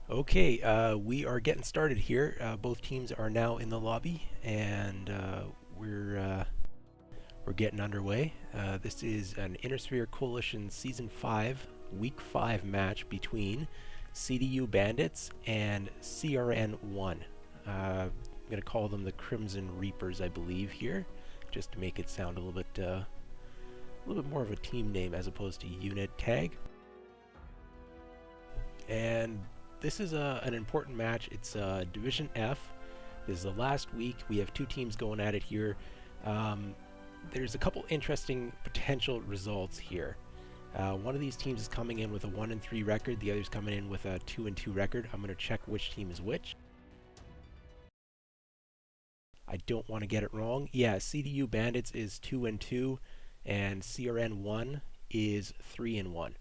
Okay, we are getting started here. Both teams are now in the lobby, and we're getting underway. This is an Intersphere Coalition Season 5, Week 5 match between CDU Bandits and CRN1. I'm going to call them the Crimson Reapers, I believe, here, just to make it sound a little bit more of a team name as opposed to unit tag. And this is an important match. It's Division F. This is the last week. We have two teams going at it here. There's a couple interesting potential results here. One of these teams is coming in with a 1-3 record. The other's coming in with a 2-2 record. I'm going to check which team is which. I don't want to get it wrong. Yeah, CDU Bandits is 2-2, and CRN1 is 3-1.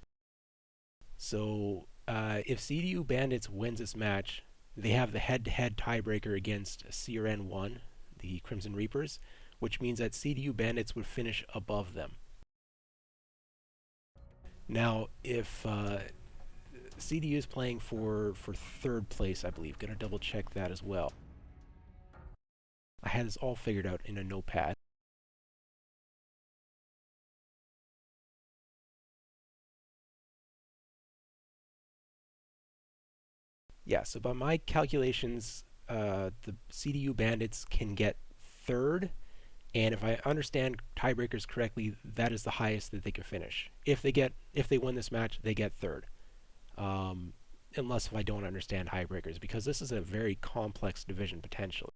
So if CDU Bandits wins this match, they have the head-to-head tiebreaker against CRN1, the Crimson Reapers, which means that CDU Bandits would finish above them. Now, if CDU is playing for third place, I believe, gonna double check that as well. I had this all figured out in a notepad. Yeah, so by my calculations, the CDU Bandits can get third, and if I understand tiebreakers correctly, that is the highest that they can finish. If they win this match, they get third. Unless if I don't understand tiebreakers, because this is a very complex division potentially.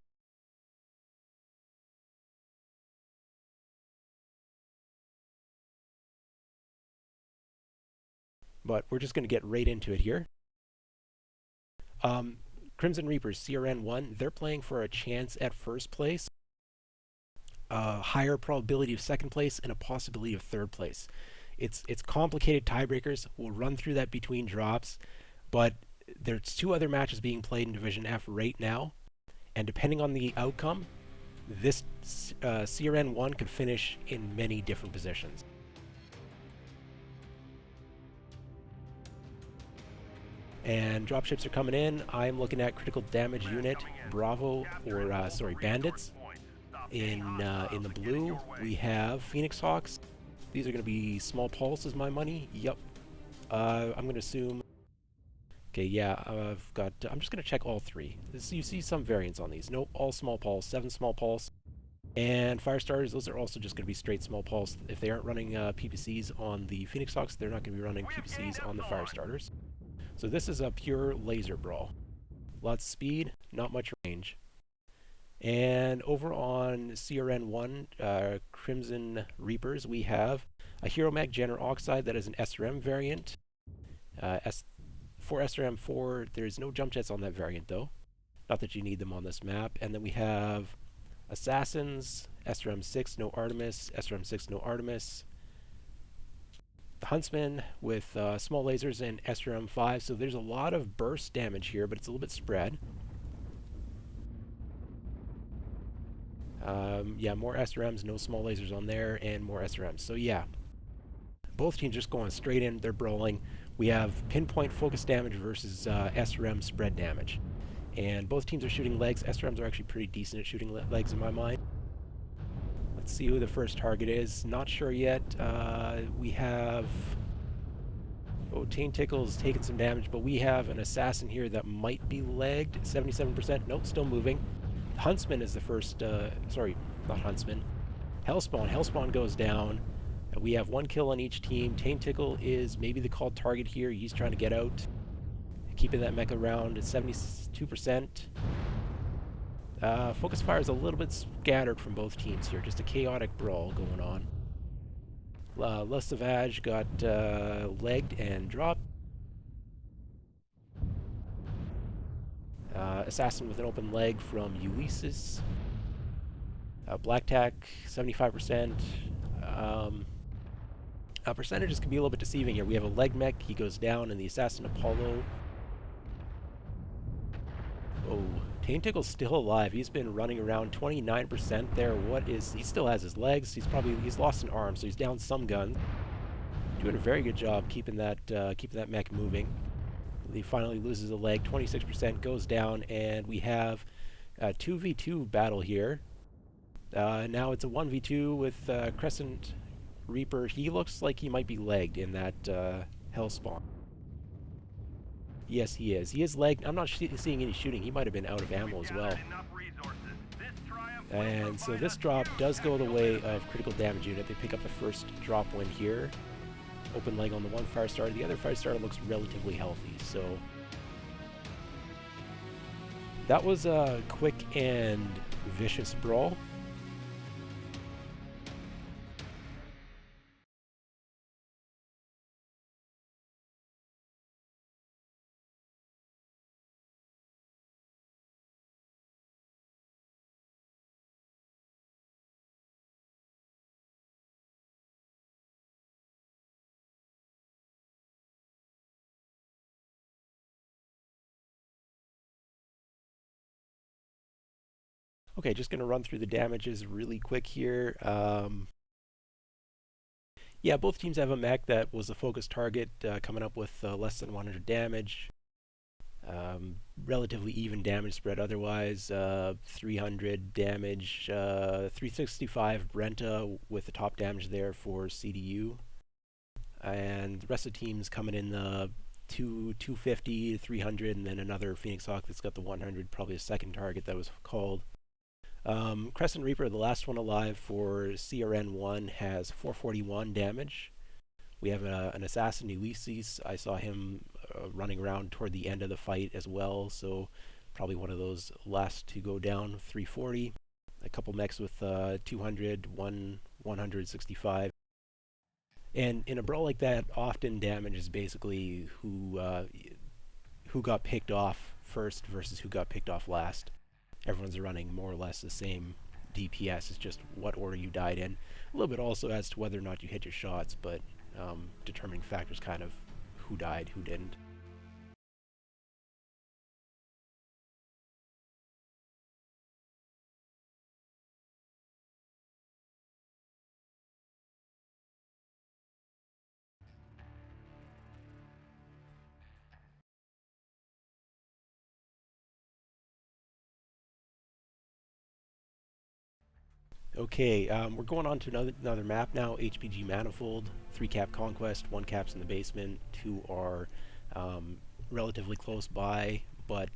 But we're just going to get right into it here. Crimson Reapers, CRN1, they're playing for a chance at first place, a higher probability of second place, and a possibility of third place. It's complicated tiebreakers. We'll run through that between drops, but there's two other matches being played in Division F right now, and depending on the outcome, this CRN1 could finish in many different positions. And dropships are coming in. I'm looking at critical damage unit, Bravo, or Bandits. In the blue, we have Phoenix Hawks. These are going to be small pulse is my money. Yep. I'm going to assume. Okay, yeah, I'm just going to check all three. You see some variance on these. Nope, all small pulse, 7 small pulse. And fire starters, those are also just going to be straight small pulse. If they aren't running PPCs on the Phoenix Hawks, they're not going to be running PPCs on the fire starters. So this is a pure laser brawl. Lots of speed, not much range. And over on CRN1, Crimson Reapers, we have a Hero Mag Jenner Oxide that is an SRM variant. For SRM4, there's no jump jets on that variant though. Not that you need them on this map. And then we have Assassins, SRM6, no Artemis, SRM6, no Artemis. The Huntsman with small lasers and SRM5, so there's a lot of burst damage here, but it's a little bit spread. Yeah, more SRMs, no small lasers on there, and more SRMs. So yeah, both teams just going straight in, they're brawling. We have pinpoint focus damage versus SRM spread damage. And both teams are shooting legs. SRMs are actually pretty decent at shooting legs in my mind. Let's see who the first target is. Not sure yet. We have... Oh, Taint Tickle's taking some damage, but we have an assassin here that might be legged. 77%. Nope, still moving. Huntsman is the first... sorry, not Huntsman. Hellspawn. Hellspawn goes down. We have 1 kill on each team. Taint Tickle is maybe the called target here. He's trying to get out. Keeping that mech around at 72%. Focus fire is a little bit scattered from both teams here. Just a chaotic brawl going on. Le Savage got legged and dropped. Assassin with an open leg from Ulysses. Black Tack, 75%. Percentages can be a little bit deceiving here. We have a leg mech, he goes down, and the Assassin Apollo. Oh, Taint Tickle's still alive. He's been running around 29% there. He still has his legs. He's lost an arm, so he's down some guns. Doing a very good job keeping that mech moving. He finally loses a leg, 26% goes down, and we have a 2v2 battle here. Now it's a 1v2 with Crescent Reaper. He looks like he might be legged in that hell spawn. Yes, he is. He is legged. I'm not seeing any shooting. He might have been out of ammo as well. And so this drop does go the way of critical damage unit. They pick up the first drop win here. Open leg on the one fire starter. The other fire starter looks relatively healthy. So that was a quick and vicious brawl. Okay, just going to run through the damages really quick here. Yeah, both teams have a mech that was a focus target, coming up with less than 100 damage. Relatively even damage spread otherwise. 300 damage, 365 Brenta with the top damage there for CDU. And the rest of the teams coming in the 250, 300, and then another Phoenix Hawk that's got the 100, probably a second target that was called. Crescent Reaper, the last one alive for CRN1, has 441 damage. We have an assassin, Ulysses. I saw him running around toward the end of the fight as well, so probably one of those last to go down, 340. A couple mechs with 200, 165. And in a brawl like that, often damage is basically who got picked off first versus who got picked off last. Everyone's running more or less the same DPS. It's just what order you died in. A little bit also as to whether or not you hit your shots, but determining factors kind of who died, who didn't. Okay, we're going on to another map now, HPG Manifold. 3 cap Conquest, 1 cap's in the basement, 2 are relatively close by, but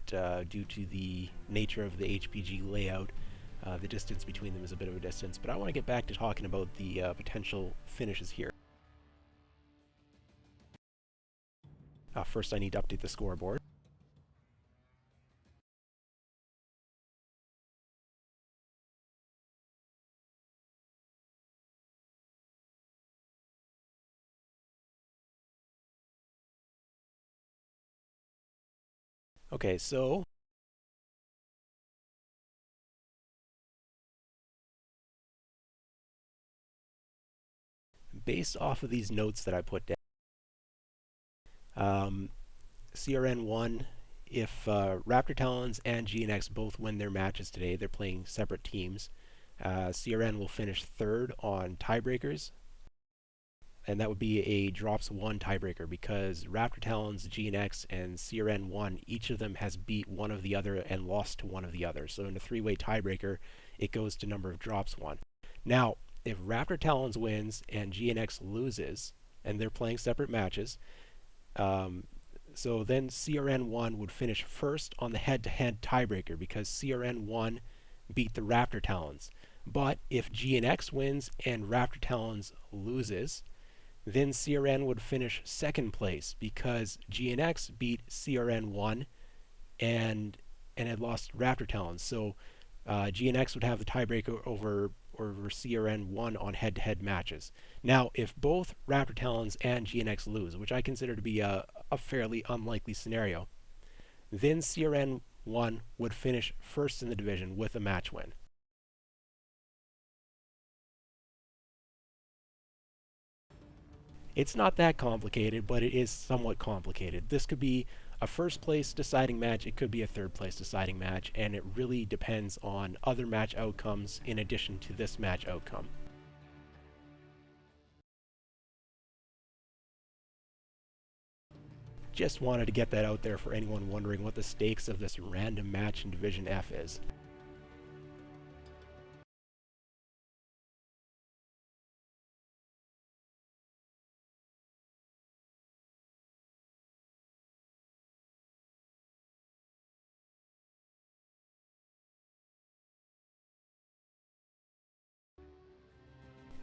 due to the nature of the HPG layout, the distance between them is a bit of a distance. But I want to get back to talking about the potential finishes here. First, I need to update the scoreboard. Okay, so based off of these notes that I put down, CRN1, if Raptor Talons and GNX both win their matches today, they're playing separate teams, CRN will finish third on tiebreakers, and that would be a drops 1 tiebreaker because Raptor Talons, GNX, and CRN1, each of them has beat one of the other and lost to one of the other. So in a 3-way tiebreaker, it goes to number of drops 1. Now, if Raptor Talons wins and GNX loses, and they're playing separate matches, so then CRN1 would finish first on the head-to-head tiebreaker because CRN1 beat the Raptor Talons. But if GNX wins and Raptor Talons loses, then CRN would finish second place because GNX beat CRN1 and had lost Raptor Talons. So GNX would have the tiebreaker over CRN1 on head-to-head matches. Now, if both Raptor Talons and GNX lose, which I consider to be a fairly unlikely scenario, then CRN1 would finish first in the division with a match win. It's not that complicated, but it is somewhat complicated. This could be a first place deciding match, it could be a third place deciding match, and it really depends on other match outcomes in addition to this match outcome. Just wanted to get that out there for anyone wondering what the stakes of this random match in Division F is.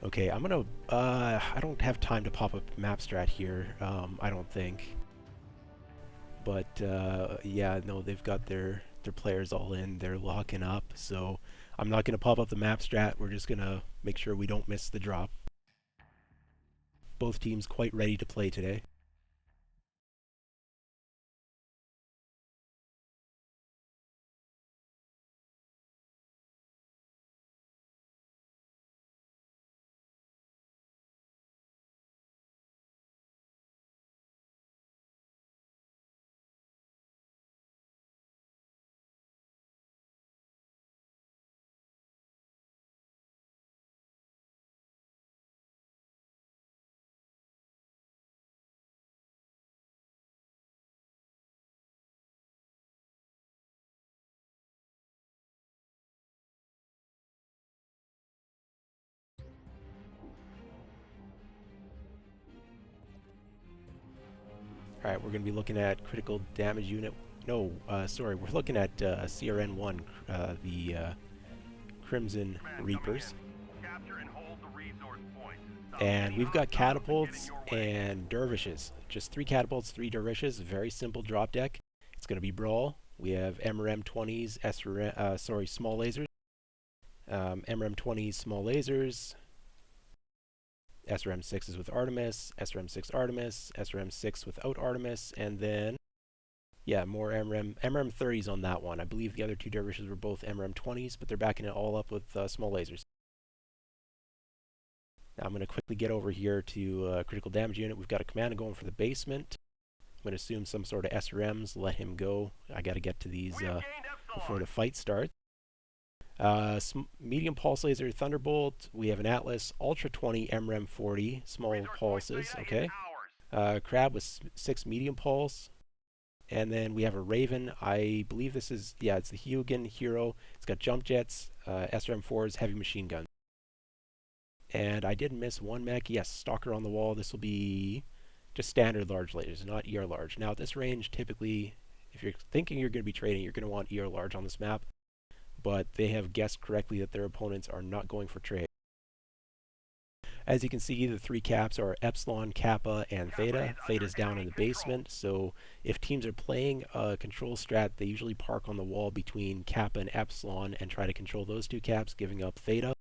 Okay, I'm gonna, I don't have time to pop up map strat here, I don't think. But, yeah, no, they've got their players all in, they're locking up, so I'm not gonna pop up the map strat, we're just gonna make sure we don't miss the drop. Both teams quite ready to play today. Alright, we're going to be looking at critical damage unit. No, sorry, we're looking at CRN1, the Crimson Reapers. And we've got catapults and dervishes. Just 3 catapults, 3 dervishes. Very simple drop deck. It's going to be brawl. We have MRM-20s, small lasers. MRM-20s, small lasers. SRM-6s with Artemis, SRM-6 Artemis, SRM-6 without Artemis, and then, yeah, more MRM-30s on that one. I believe the other 2 dervishes were both MRM-20s, but they're backing it all up with small lasers. Now I'm going to quickly get over here to critical damage unit. We've got a commando going for the basement. I'm going to assume some sort of SRMs, let him go. I got to get to these before the fight starts. Medium pulse laser Thunderbolt. We have an Atlas Ultra 20 MREM 40 small pulses. Okay. Crab with 6 medium pulse, and then we have a Raven. I believe this is it's the Hyugen Hero. It's got jump jets, SRM 4s, heavy machine gun. And I did miss one mech. Yes, Stalker on the wall. This will be just standard large lasers, not ER large. Now at this range, typically, if you're thinking you're going to be trading, you're going to want ER large on this map. But they have guessed correctly that their opponents are not going for trade. As you can see, the 3 caps are Epsilon, Kappa, and Theta. Theta's down in the basement, so if teams are playing a control strat, they usually park on the wall between Kappa and Epsilon and try to control those 2 caps, giving up Theta.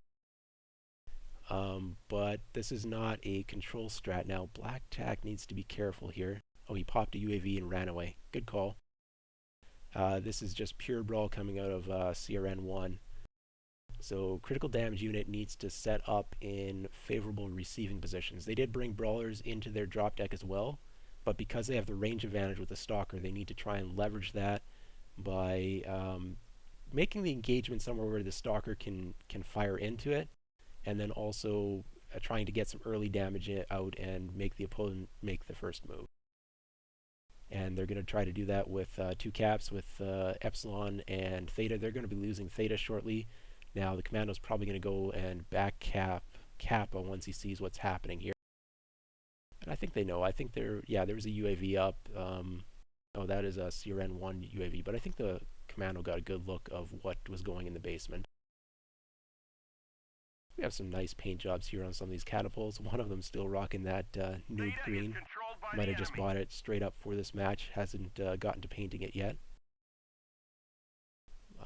But this is not a control strat. Now, Blackjack needs to be careful here. Oh, he popped a UAV and ran away. Good call. This is just pure brawl coming out of CRN1. So critical damage unit needs to set up in favorable receiving positions. They did bring brawlers into their drop deck as well, but because they have the range advantage with the Stalker, they need to try and leverage that by making the engagement somewhere where the Stalker can fire into it, and then also trying to get some early damage out and make the opponent make the first move. And they're going to try to do that with 2 caps, with Epsilon and Theta. They're going to be losing Theta shortly. Now the commando's probably going to go and back cap Kappa once he sees what's happening here. And I think they know. I think there was a UAV up. Oh, that is a CRN1 UAV. But I think the commando got a good look of what was going in the basement. We have some nice paint jobs here on some of these catapults. One of them still rocking that noob green. Might have just bought it straight up for this match. Hasn't gotten to painting it yet.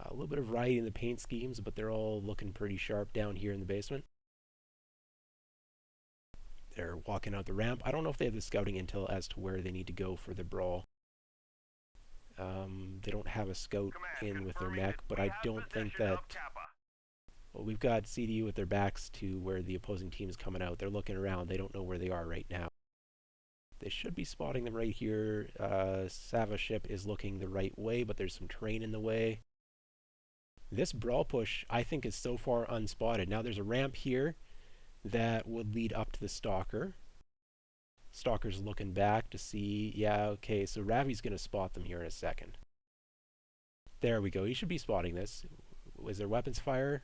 A little bit of variety in the paint schemes, but they're all looking pretty sharp down here in the basement. They're walking out the ramp. I don't know if they have the scouting intel as to where they need to go for the brawl. They don't have a scout in with their mech, but I don't think that... Well, we've got CDU with their backs to where the opposing team is coming out. They're looking around. They don't know where they are right now. They should be spotting them right here. Sava ship is looking the right way, but there's some terrain in the way. This brawl push, I think, is so far unspotted. Now there's a ramp here that would lead up to the Stalker. Stalker's looking back to see, yeah, okay, so Ravi's going to spot them here in a second. There we go. He should be spotting this. Was there weapons fire?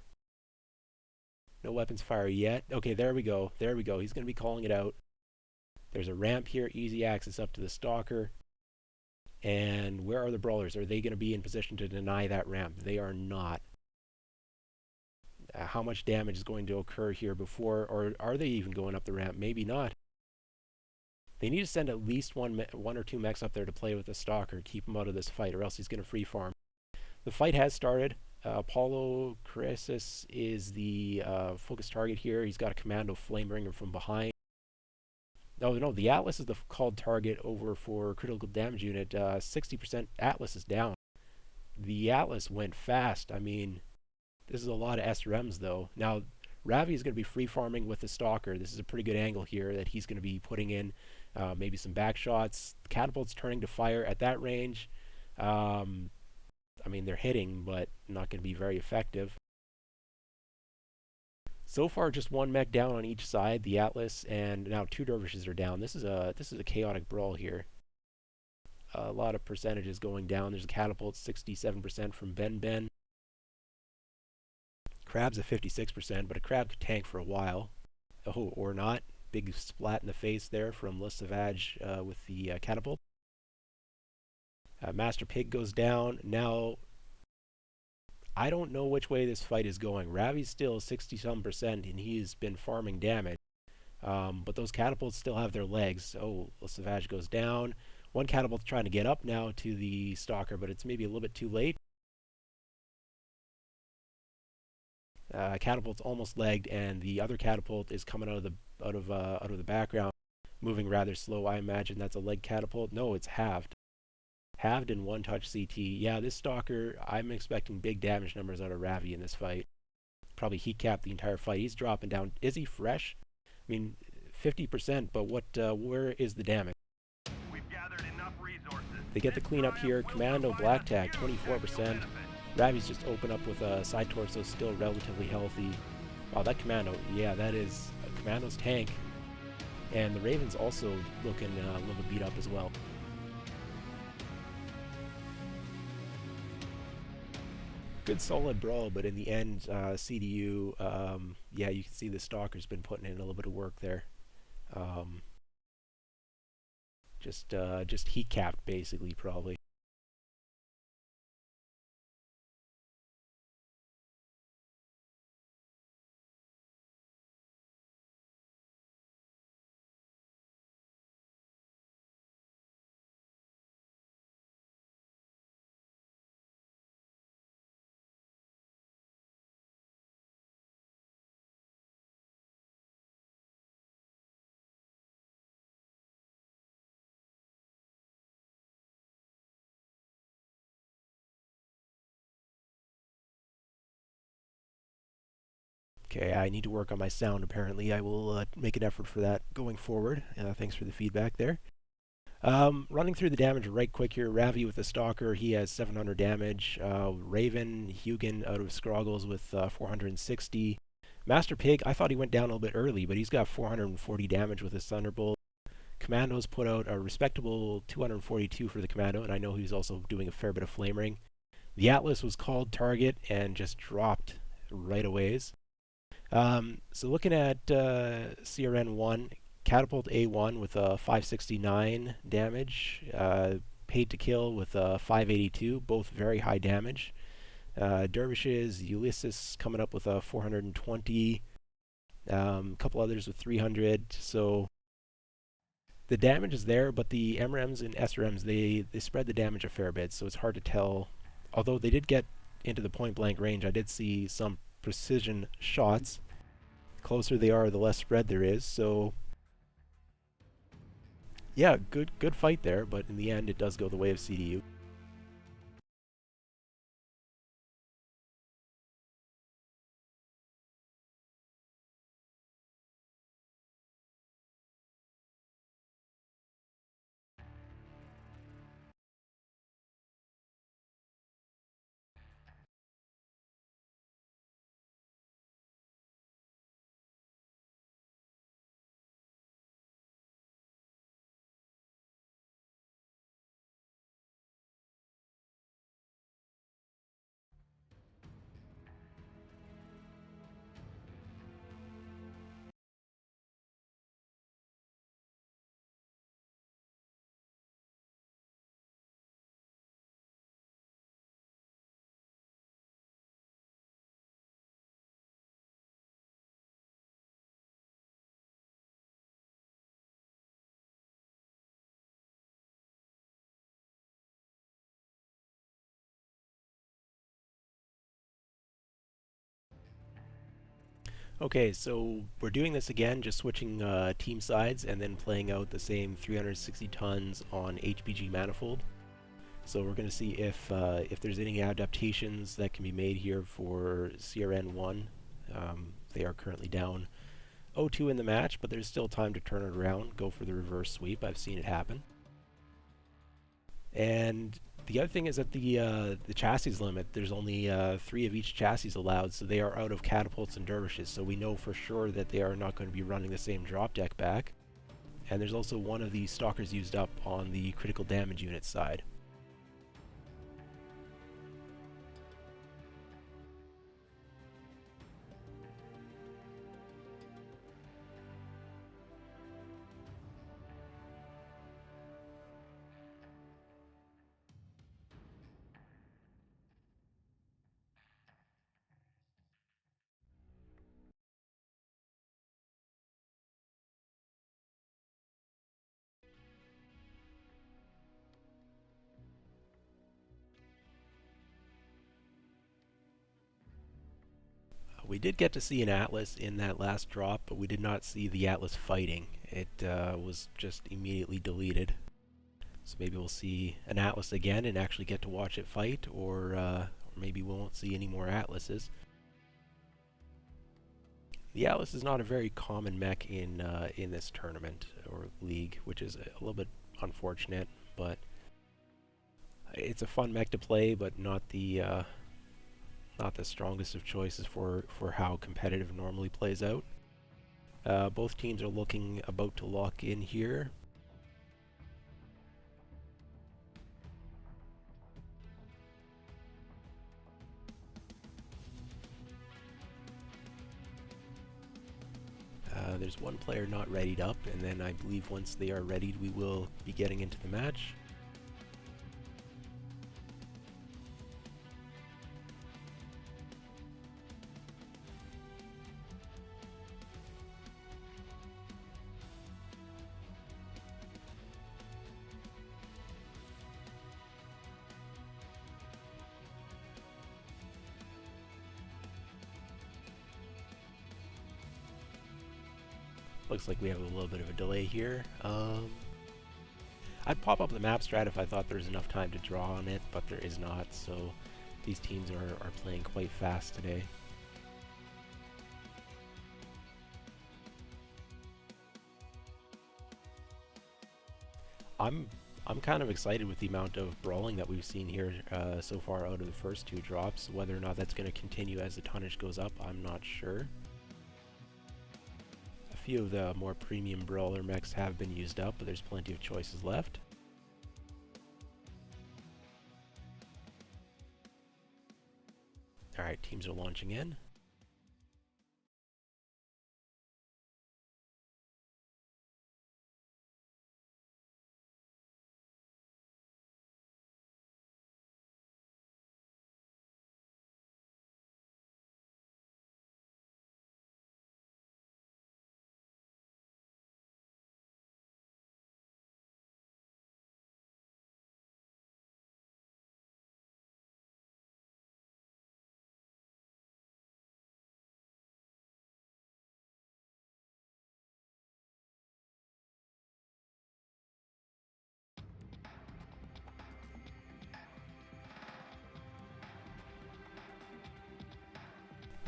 No weapons fire yet. Okay, there we go. There we go. He's going to be calling it out. There's a ramp here, easy access up to the Stalker. And where are the brawlers? Are they going to be in position to deny that ramp? They are not. How much damage is going to occur here before, or are they even going up the ramp? Maybe not. They need to send at least one or two mechs up there to play with the Stalker, keep him out of this fight, or else he's going to free farm. The fight has started. Apollo Crisis is the focus target here. He's got a commando flambringer from behind. No, the Atlas is the called target over for critical damage unit. 60% Atlas is down. The Atlas went fast. I mean, this is a lot of SRMs though. Now, Ravi is going to be free farming with the Stalker. This is a pretty good angle here that he's going to be putting in. Maybe some back shots. Catapult's turning to fire at that range. I mean, they're hitting, but not going to be very effective. So far, just one mech down on each side, the Atlas, and now two dervishes are down. This is a chaotic brawl here. A lot of percentages going down. There's a catapult, 67% from Ben. Crab's at 56%, but a crab could tank for a while. Oh, or not. Big splat in the face there from Savage with the catapult. Master Pig goes down. Now, I don't know which way this fight is going. Ravi's still 60-some%, and he's been farming damage. But those catapults still have their legs. Oh, Savage goes down. One catapult's trying to get up now to the Stalker, but it's maybe a little bit too late. Catapult's almost legged, and the other catapult is coming out of the background, moving rather slow. I imagine that's a leg catapult. No, it's halved. Halved in one touch CT. Yeah, this Stalker, I'm expecting big damage numbers out of Ravi in this fight. Probably heat cap the entire fight. He's dropping down. Is he fresh? I mean, 50%, but where is the damage? We've gathered enough resources. They get the cleanup here. Commando Black Tag, 24%. Ravi's just open up with a side torso, still relatively healthy. Wow, that Commando, yeah, that is a Commando's tank. And the Raven's also looking a little beat up as well. Good solid brawl, but in the end, CDU, yeah, you can see the Stalker's been putting in a little bit of work there. Just heat capped, basically, probably. Okay, I need to work on my sound, apparently. I will make an effort for that going forward. Thanks for the feedback there. Running through the damage right quick here. Ravi with the Stalker, he has 700 damage. Raven, Hugin out of Scroggles with 460. Master Pig, I thought he went down a little bit early, but he's got 440 damage with his Thunderbolt. Commandos put out a respectable 242 for the Commando, and I know he's also doing a fair bit of flame ring. The Atlas was called target and just dropped right away. So looking at CRN1, Catapult A1 with a 569 damage, Paid to Kill with a 582, both very high damage. Dervishes, Ulysses coming up with a 420, a couple others with 300. So the damage is there, but the MRMs and SRMs, they spread the damage a fair bit, so it's hard to tell. Although they did get into the point blank range, I did see some precision shots. The closer they are, the less spread there is. So yeah, good fight there, but in the end it does go the way of CDU. Okay, so we're doing this again, just switching team sides and then playing out the same 360 tons on HBG manifold. So we're going to see if there's any adaptations that can be made here for CRN1. They are currently down 0-2 in the match, but there's still time to turn it around, go for the reverse sweep. I've seen it happen. And the other thing is that the chassis limit, there's only 3 of each chassis allowed, so they are out of catapults and dervishes, so we know for sure that they are not going to be running the same drop deck back. And there's also one of the stalkers used up on the critical damage unit side. We did get to see an Atlas in that last drop, but we did not see the Atlas fighting. It was just immediately deleted. So maybe we'll see an Atlas again and actually get to watch it fight, or maybe we won't see any more Atlases. The Atlas is not a very common mech in this tournament or league, which is a little bit unfortunate, but it's a fun mech to play, but not the strongest of choices for how competitive normally plays out. Both teams are looking about to lock in here. There's one player not readied up, and then I believe once they are readied, we will be getting into the match. Looks like we have a little bit of a delay here. I'd pop up the map strat if I thought there was enough time to draw on it, but there is not, so these teams are playing quite fast today. I'm kind of excited with the amount of brawling that we've seen here so far out of the first 2 drops. Whether or not that's going to continue as the tonnage goes up, I'm not sure. A few of the more premium brawler mechs have been used up, but there's plenty of choices left. Alright, teams are launching in.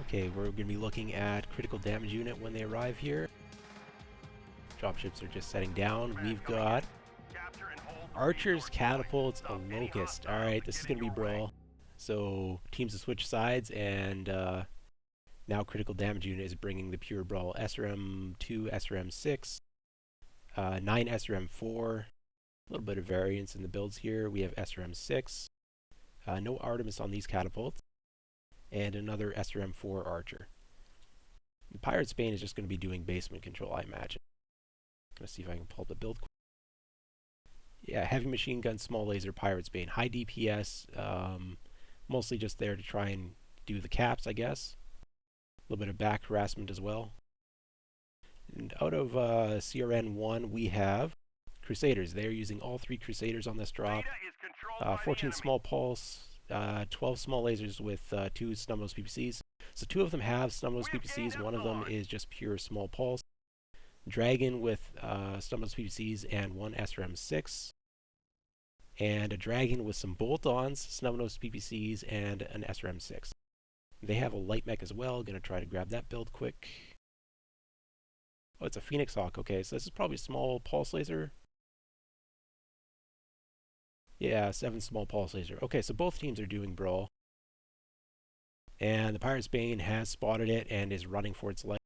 Okay, we're going to be looking at critical damage unit when they arrive here. Dropships are just setting down. We've got archers, catapults, a locust. Alright, this is going to be brawl. So teams to switch sides, and now critical damage unit is bringing the pure brawl. SRM2, SRM6, 9 SRM4. A little bit of variance in the builds here. We have SRM6. No Artemis on these catapults. And another SRM4 Archer. The Pirate's Bane is just going to be doing basement control, I imagine. Gonna see if I can pull up the build. Yeah, heavy machine gun, small laser, Pirate's Bane. High DPS, mostly just there to try and do the caps, I guess. A little bit of back harassment as well. And out of CRN1, we have Crusaders. They're using all 3 Crusaders on this drop. 14 small pulse, 12 small lasers with 2 Snubnose PPCs. So two of them have Snubnose PPCs, one of them is just pure small pulse. Dragon with Snubnose PPCs and one SRM6. And a Dragon with some bolt-ons, Snubnose PPCs, and an SRM6. They have a light mech as well. Gonna try to grab that build quick. Oh, it's a Phoenix Hawk. Okay, so this is probably a small pulse laser. Yeah, 7 small pulse laser. Okay, so both teams are doing brawl. And the Pirate's Bane has spotted it and is running for its life.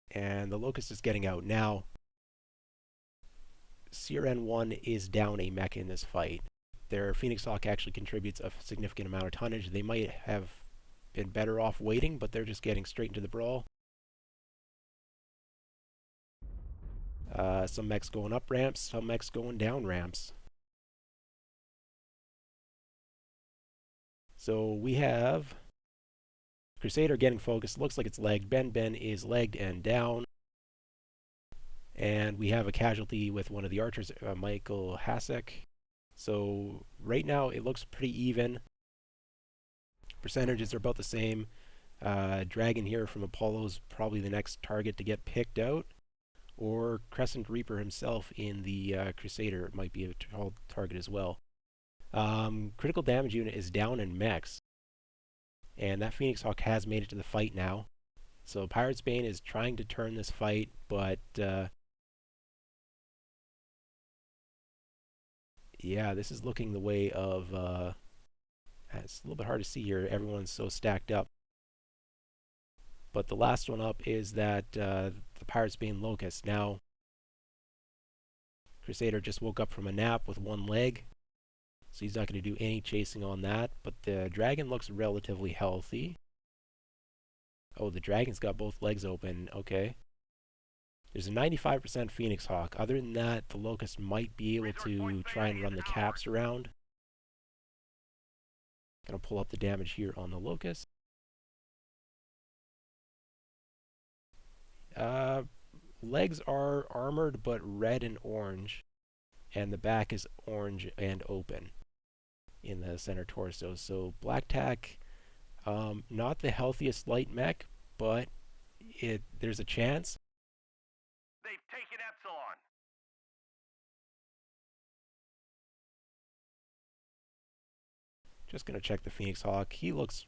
And the Locust is getting out. Now, CRN1 is down a mech in this fight. Their Phoenix Hawk actually contributes a significant amount of tonnage. They might have been better off waiting, but they're just getting straight into the brawl. Some mechs going up ramps, some mechs going down ramps. So we have Crusader getting focused. Looks like it's legged. Ben is legged and down. And we have a casualty with one of the archers, Michael Hasek. So right now it looks pretty even. Percentages are about the same. Dragon here from Apollo's probably the next target to get picked out. Or Crescent Reaper himself in the Crusader might be a target as well. Critical damage unit is down in mechs. And that Phoenix Hawk has made it to the fight now. So Pirate's Bane is trying to turn this fight, but yeah, this is looking the way of... it's a little bit hard to see here. Everyone's so stacked up. But the last one up is that the Pirate's Bane Locust. Now, Crusader just woke up from a nap with one leg. So he's not going to do any chasing on that. But the Dragon looks relatively healthy. Oh, the Dragon's got both legs open. Okay. There's a 95% Phoenix Hawk. Other than that, the Locust might be able to try and run the caps around. Gonna pull up the damage here on the Locust. Legs are armored but red and orange. And the back is orange and open in the center torso. So Black Tack, not the healthiest light mech, but there's a chance. They've taken Epsilon. Just gonna check the Phoenix Hawk. He looks,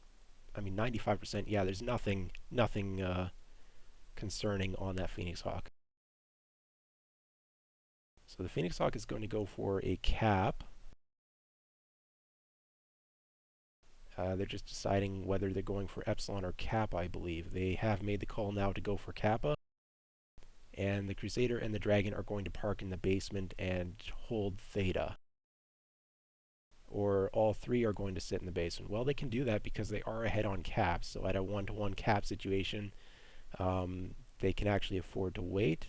I mean, 95%. Yeah, there's nothing concerning on that Phoenix Hawk. So the Phoenix Hawk is going to go for a cap. They're just deciding whether they're going for Epsilon or Kappa, I believe. They have made the call now to go for Kappa. And the Crusader and the Dragon are going to park in the basement and hold Theta. Or all three are going to sit in the basement. Well, they can do that because they are ahead on caps. So at a 1-to-1 cap situation, they can actually afford to wait.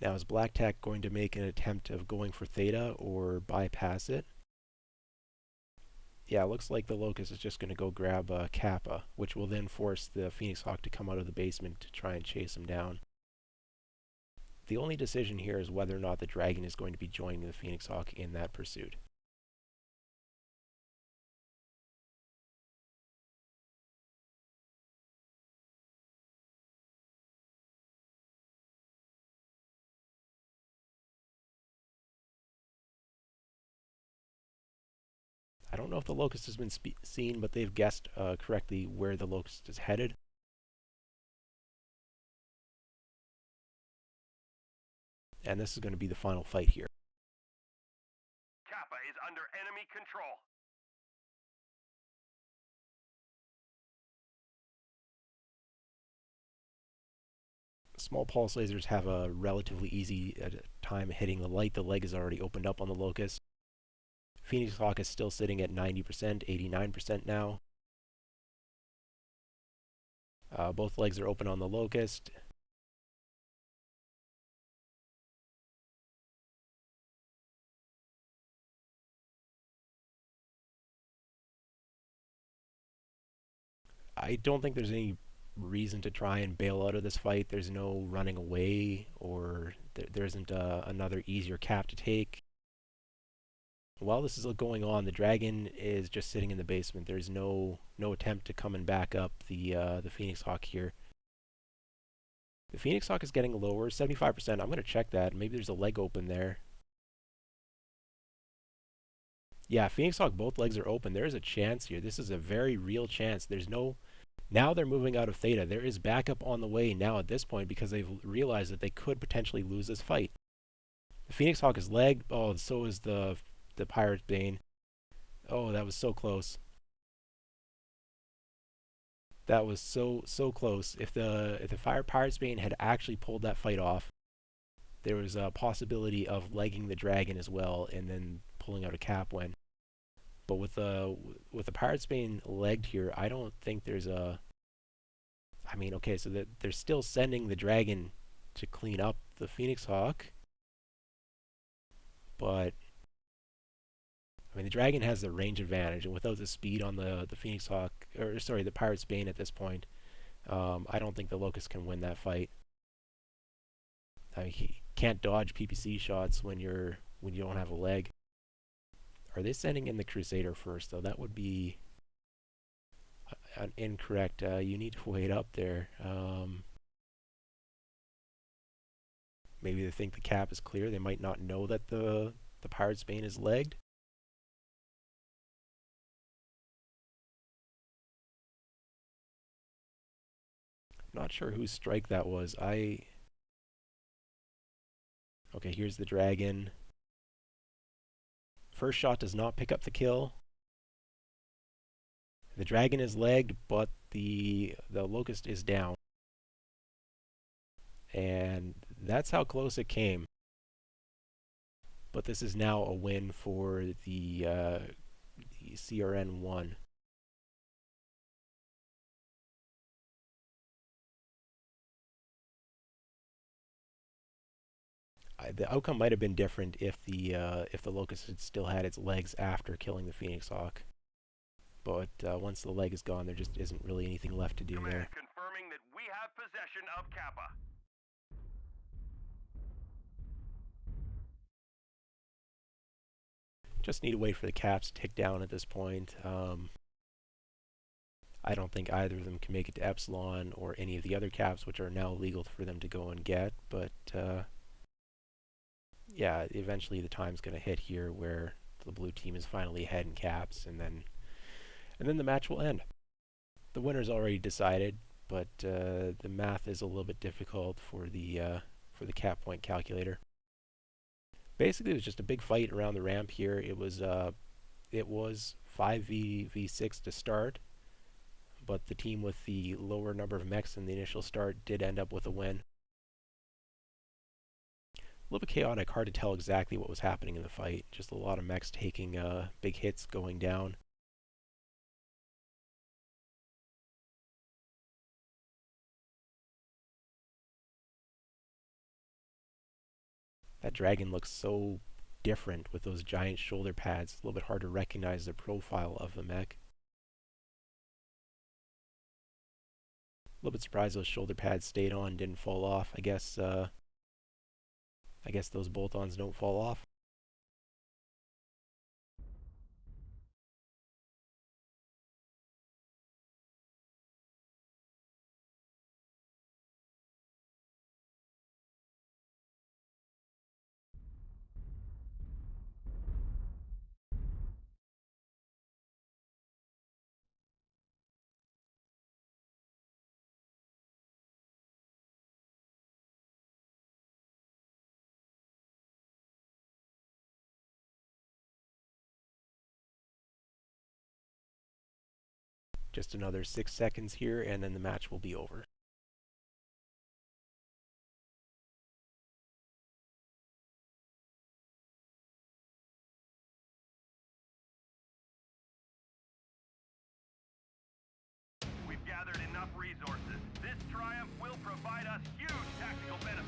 Now, is Black Tack going to make an attempt of going for Theta or bypass it? Yeah, it looks like the Locust is just going to go grab Kappa, which will then force the Phoenix Hawk to come out of the basement to try and chase him down. The only decision here is whether or not the Dragon is going to be joining the Phoenix Hawk in that pursuit. I don't know if the Locust has been seen, but they've guessed correctly where the Locust is headed. And this is going to be the final fight here. Kappa is under enemy control. Small pulse lasers have a relatively easy time hitting the light. The leg is already opened up on the Locust. Phoenix Hawk is still sitting at 90%, 89% now. Both legs are open on the Locust. I don't think there's any reason to try and bail out of this fight. There's no running away, or there isn't another easier cap to take. While this is going on, the dragon is just sitting in the basement. There's no attempt to come and back up the Phoenix Hawk here. The Phoenix Hawk is getting lower, 75%. I'm going to check that. Maybe there's a leg open there. Yeah, Phoenix Hawk, both legs are open. There is a chance here. This is a very real chance. There's no... Now they're moving out of Theta. There is backup on the way now at this point because they've realized that they could potentially lose this fight. The Phoenix Hawk is legged. Oh, so is the Pirate Bane. Oh, that was so close. That was so close. If the Pirate's Bane had actually pulled that fight off, there was a possibility of legging the dragon as well and then pulling out a cap win. But with the Pirate's Bane legged here, I don't think there's a... I mean, okay, so that they're still sending the dragon to clean up the Phoenix Hawk. But I mean, the dragon has the range advantage, and without the speed on the Phoenix Hawk, or sorry, the Pirate's Bane at this point, I don't think the Locust can win that fight. I mean, he can't dodge PPC shots when you don't have a leg. Are they sending in the Crusader first, though? That would be incorrect. You need to wait up there. Maybe they think the cap is clear. They might not know that the Pirate's Bane is legged. I'm not sure whose strike that was. Okay, here's the dragon. First shot does not pick up the kill. The dragon is legged, but the Locust is down. And that's how close it came. But this is now a win for the CRN1. The outcome might have been different if the Locust had still had its legs after killing the Phoenix Hawk. But once the leg is gone, there just isn't really anything left to do there. Confirming that we have possession of Kappa. Just need to wait for the caps to tick down at this point. I don't think either of them can make it to Epsilon or any of the other caps, which are now legal for them to go and get. But yeah, eventually the time's going to hit here where the blue team is finally ahead in caps, and then the match will end. The winner's already decided, but the math is a little bit difficult for the cap point calculator. Basically, it was just a big fight around the ramp here. It was 5v6 to start, but the team with the lower number of mechs in the initial start did end up with a win. A little bit chaotic, hard to tell exactly what was happening in the fight. Just a lot of mechs taking big hits going down. That dragon looks so different with those giant shoulder pads. It's a little bit hard to recognize the profile of the mech. A little bit surprised those shoulder pads stayed on, didn't fall off. I guess those bolt-ons don't fall off. Just another 6 seconds here, and then the match will be over. We've gathered enough resources. This triumph will provide us huge tactical benefit.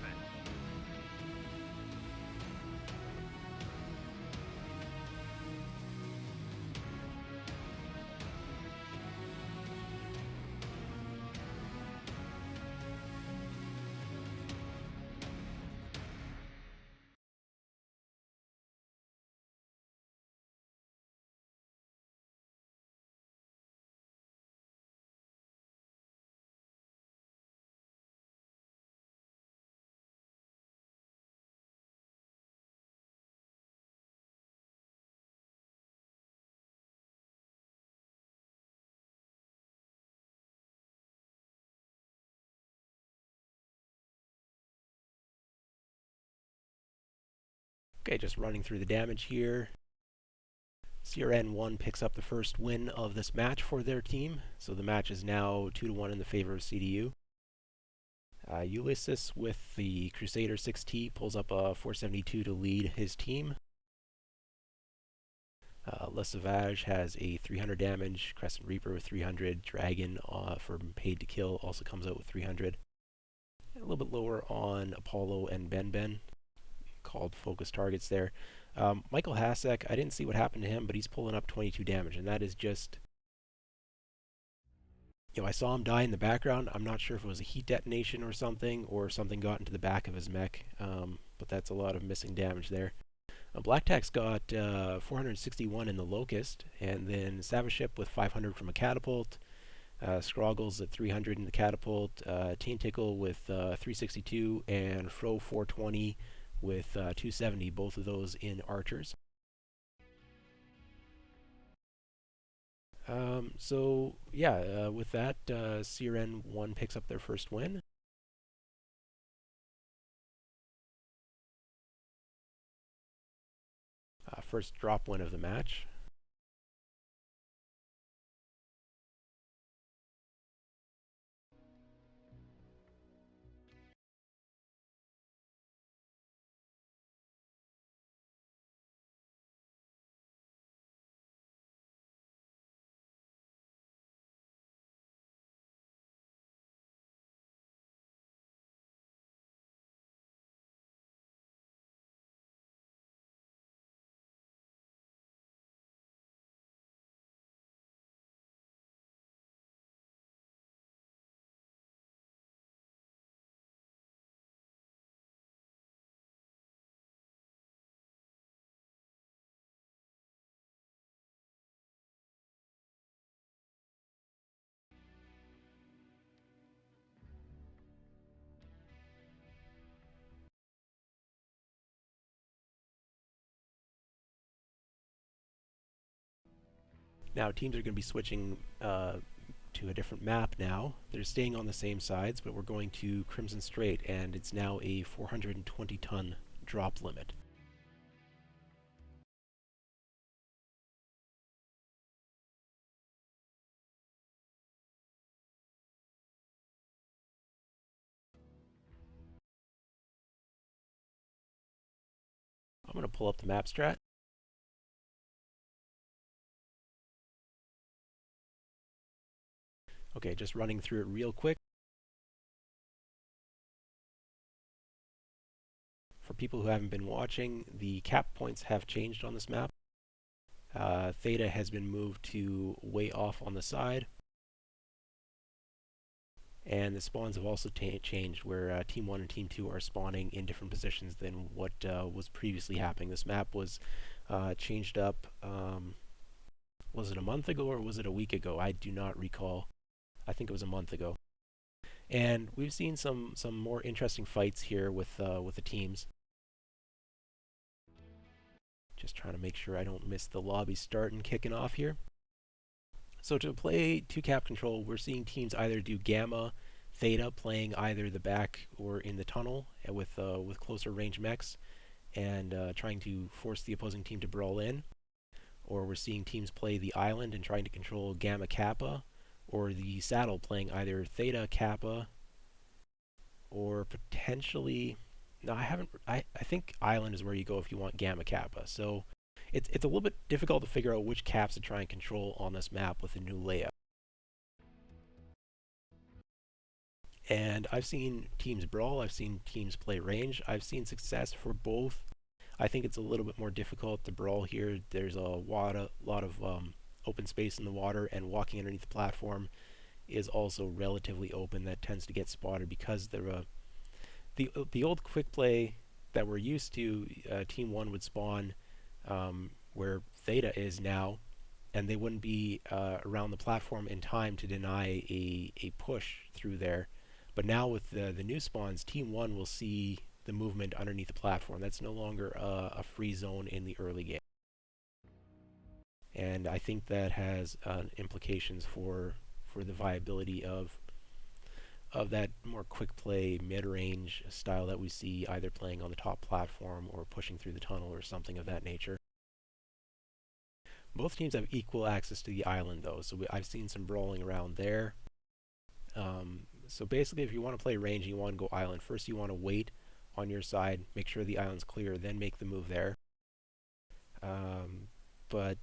Okay, just running through the damage here. CRN1 picks up the first win of this match for their team, so the match is now 2-1 in the favor of CDU. Ulysses with the Crusader 6T pulls up a 472 to lead his team. Le Sauvage has a 300 damage, Crescent Reaper with 300, Dragon for Paid to Kill also comes out with 300. A little bit lower on Apollo and Ben, called focus targets there. Michael Hasek, I didn't see what happened to him, but he's pulling up 22 damage, and that is just... I saw him die in the background. I'm not sure if it was a heat detonation or something got into the back of his mech, but that's a lot of missing damage there. Black Tax got 461 in the Locust, and then Savage Ship with 500 from a catapult. Scroggles at 300 in the catapult. Teen Tickle with 362, and Fro 420 with 270, both of those in archers. With that, CRN1 picks up their first win. First drop win of the match. Now teams are going to be switching to a different map now. They're staying on the same sides, but we're going to Crimson Strait, and it's now a 420-ton drop limit. I'm going to pull up the map strat. Okay, just running through it real quick. For people who haven't been watching, the cap points have changed on this map. Theta has been moved to way off on the side. And the spawns have also changed, where Team 1 and Team 2 are spawning in different positions than what was previously happening. This map was changed up, was it a month ago or was it a week ago? I do not recall. I think it was a month ago. And we've seen some more interesting fights here with the teams. Just trying to make sure I don't miss the lobby start and kicking off here. So to play 2-cap control, we're seeing teams either do Gamma, Theta, playing either the back or in the tunnel with closer range mechs, and trying to force the opposing team to brawl in. Or we're seeing teams play the island and trying to control Gamma Kappa, or the saddle playing either Theta Kappa, or potentially... No, I think island is where you go if you want Gamma Kappa. So it's a little bit difficult to figure out which caps to try and control on this map with the new layout. And I've seen teams brawl, I've seen teams play range, I've seen success for both. I think it's a little bit more difficult to brawl here. There's a lot of open space in the water, and walking underneath the platform is also relatively open. That tends to get spotted because the old quick play that we're used to, Team 1 would spawn where Theta is now, and they wouldn't be around the platform in time to deny a push through there. But now with the new spawns, Team 1 will see the movement underneath the platform. That's no longer a free zone in the early game. And I think that has implications for the viability of of that more quick play, mid-range style that we see either playing on the top platform or pushing through the tunnel or something of that nature. Both teams have equal access to the island though, so I've seen some brawling around there. So basically, if you want to play range and you want to go island, first you want to wait on your side, make sure the island's clear, then make the move there. But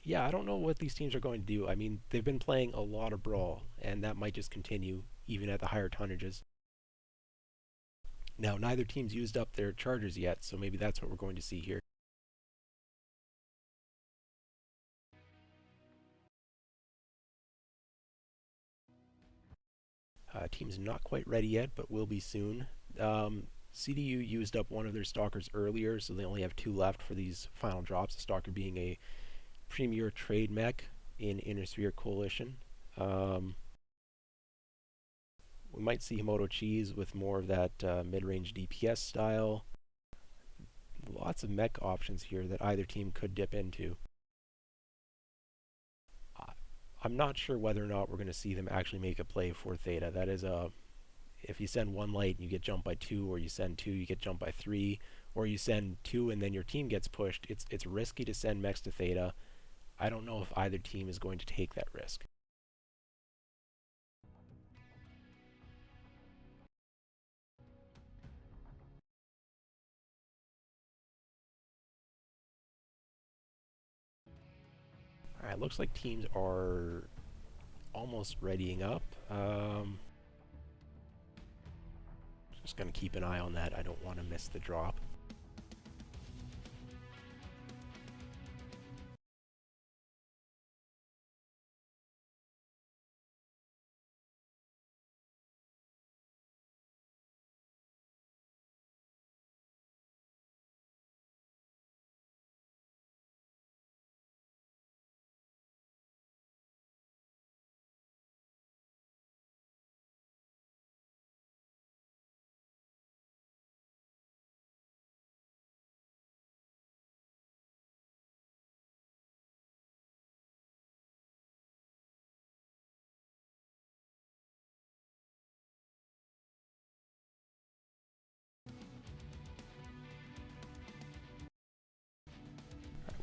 yeah, I don't know what these teams are going to do. I mean, they've been playing a lot of brawl, and that might just continue even at the higher tonnages. Now, neither team's used up their chargers yet, so maybe that's what we're going to see here. Team's not quite ready yet, but will be soon. CDU used up one of their stalkers earlier, so they only have 2 left for these final drops. The stalker being a premier trade mech in Inner Sphere Coalition. We might see Himoto Cheese with more of that mid-range DPS style. Lots of mech options here that either team could dip into. I'm not sure whether or not we're going to see them actually make a play for Theta. That is if you send 1 light and you get jumped by 2, or you send 2, you get jumped by 3, or you send 2 and then your team gets pushed, it's risky to send mechs to Theta. I don't know if either team is going to take that risk. Alright, looks like teams are almost readying up. Just going to keep an eye on that. I don't want to miss the drop.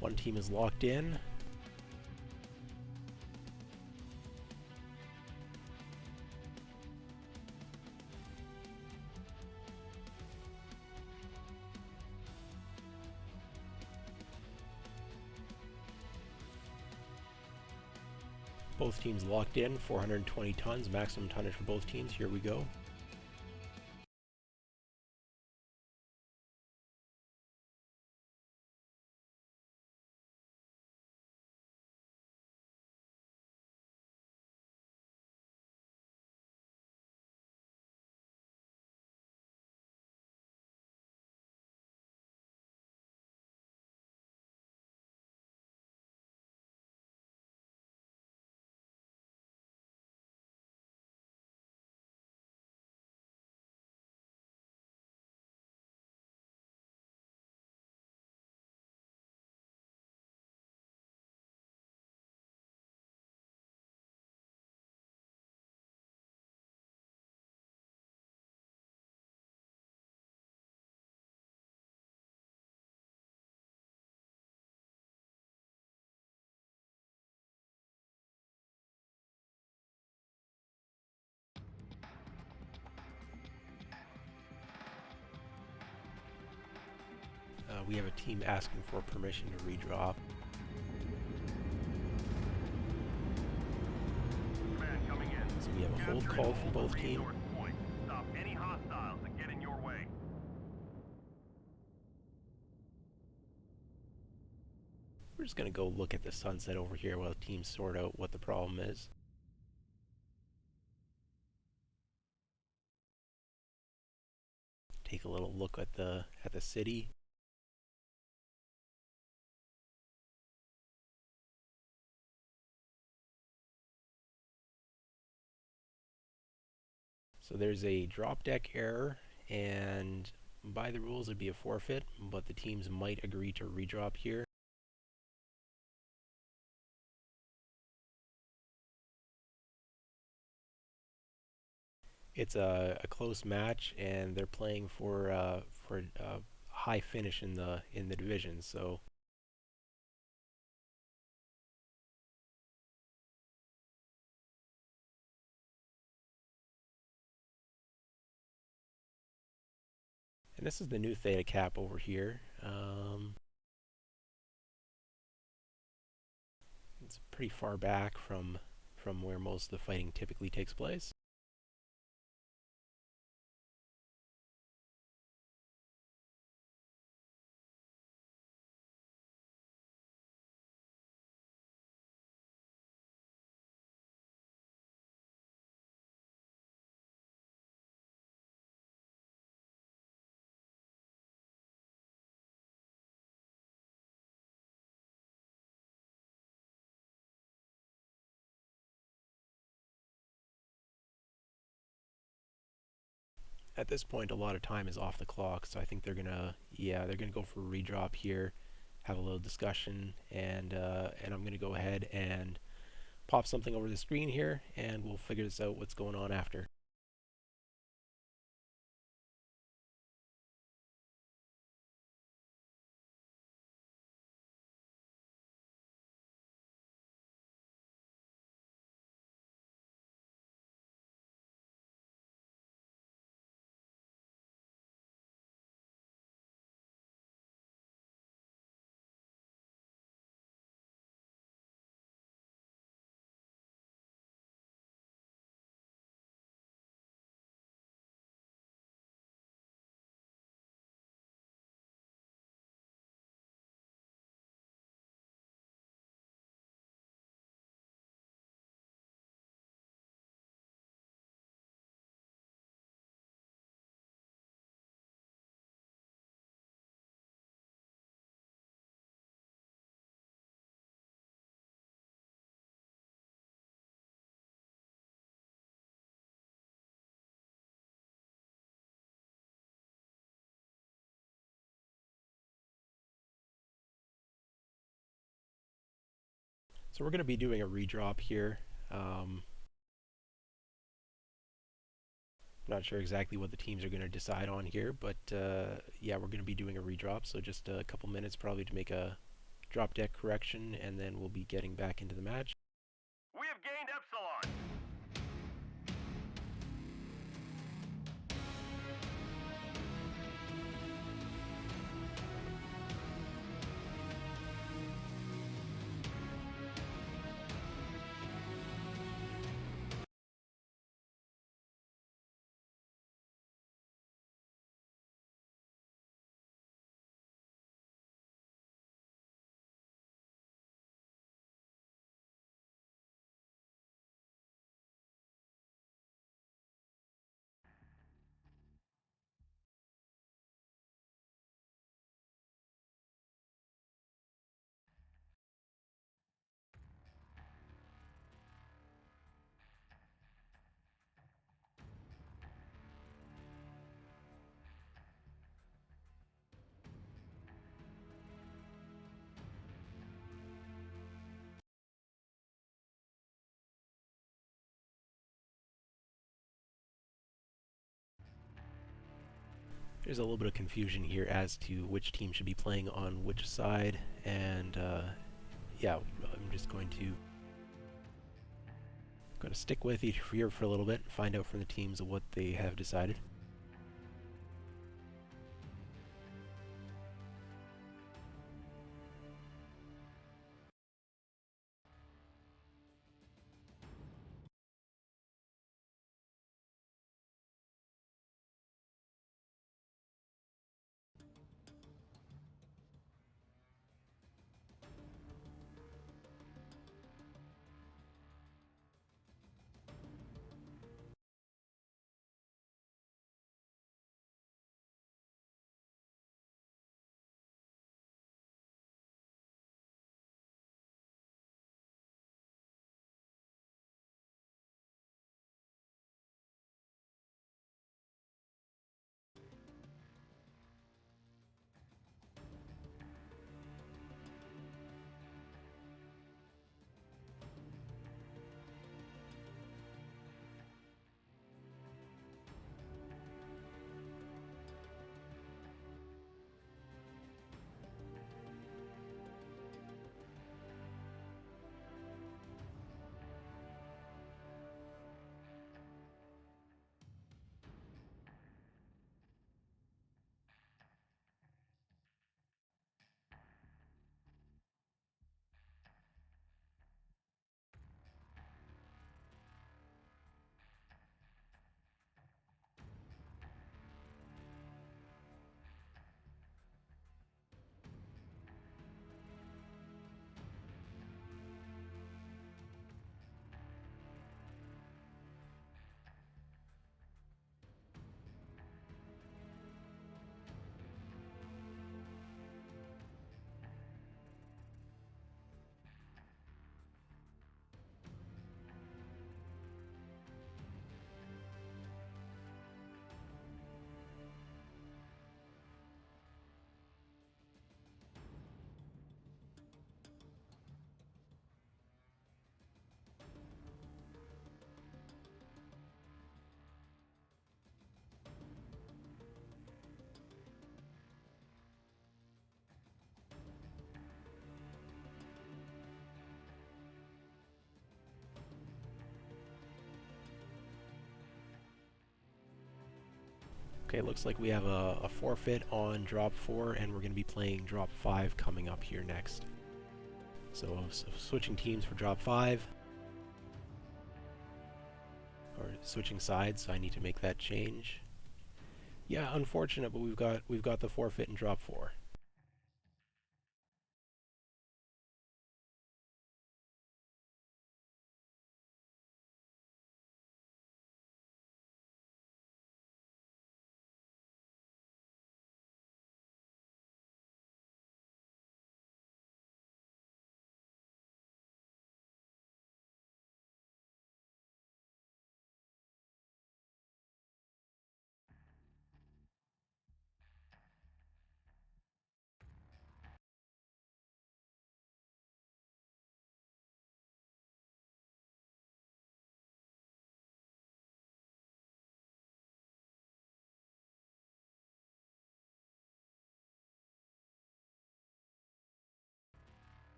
One team is locked in. Both teams locked in, 420 tons, maximum tonnage for both teams. Here we go. We have a team asking for permission to redrop. Command coming in. So we have a hold Capture call and from hold both the teams. resource point. Stop any hostiles that get in your way. We're just going to go look at the sunset over here while teams sort out what the problem is. Take a little look at the city. So there's a drop deck error, and by the rules it'd be a forfeit, but the teams might agree to redrop here. It's a close match, and they're playing for a high finish in the division. So, and this is the new theta cap over here. It's pretty far back from where most of the fighting typically takes place. At this point, a lot of time is off the clock, so I think they're gonna go for a redrop here, have a little discussion, and I'm gonna go ahead and pop something over the screen here, and we'll figure this out what's going on after. So we're gonna be doing a redrop here. I'm not sure exactly what the teams are going to decide on here, but yeah, we're going to be doing a redrop, so just a couple minutes probably to make a drop deck correction, and then we'll be getting back into the match. We have gained Epsilon. There's a little bit of confusion here as to which team should be playing on which side, and yeah, I'm just going to stick with you here for a little bit, find out from the teams what they have decided. Okay, looks like we have a forfeit on drop 4, and we're going to be playing drop 5 coming up here next. So switching teams for drop 5, or switching sides, so I need to make that change. Yeah, unfortunate, but we've got the forfeit in drop 4.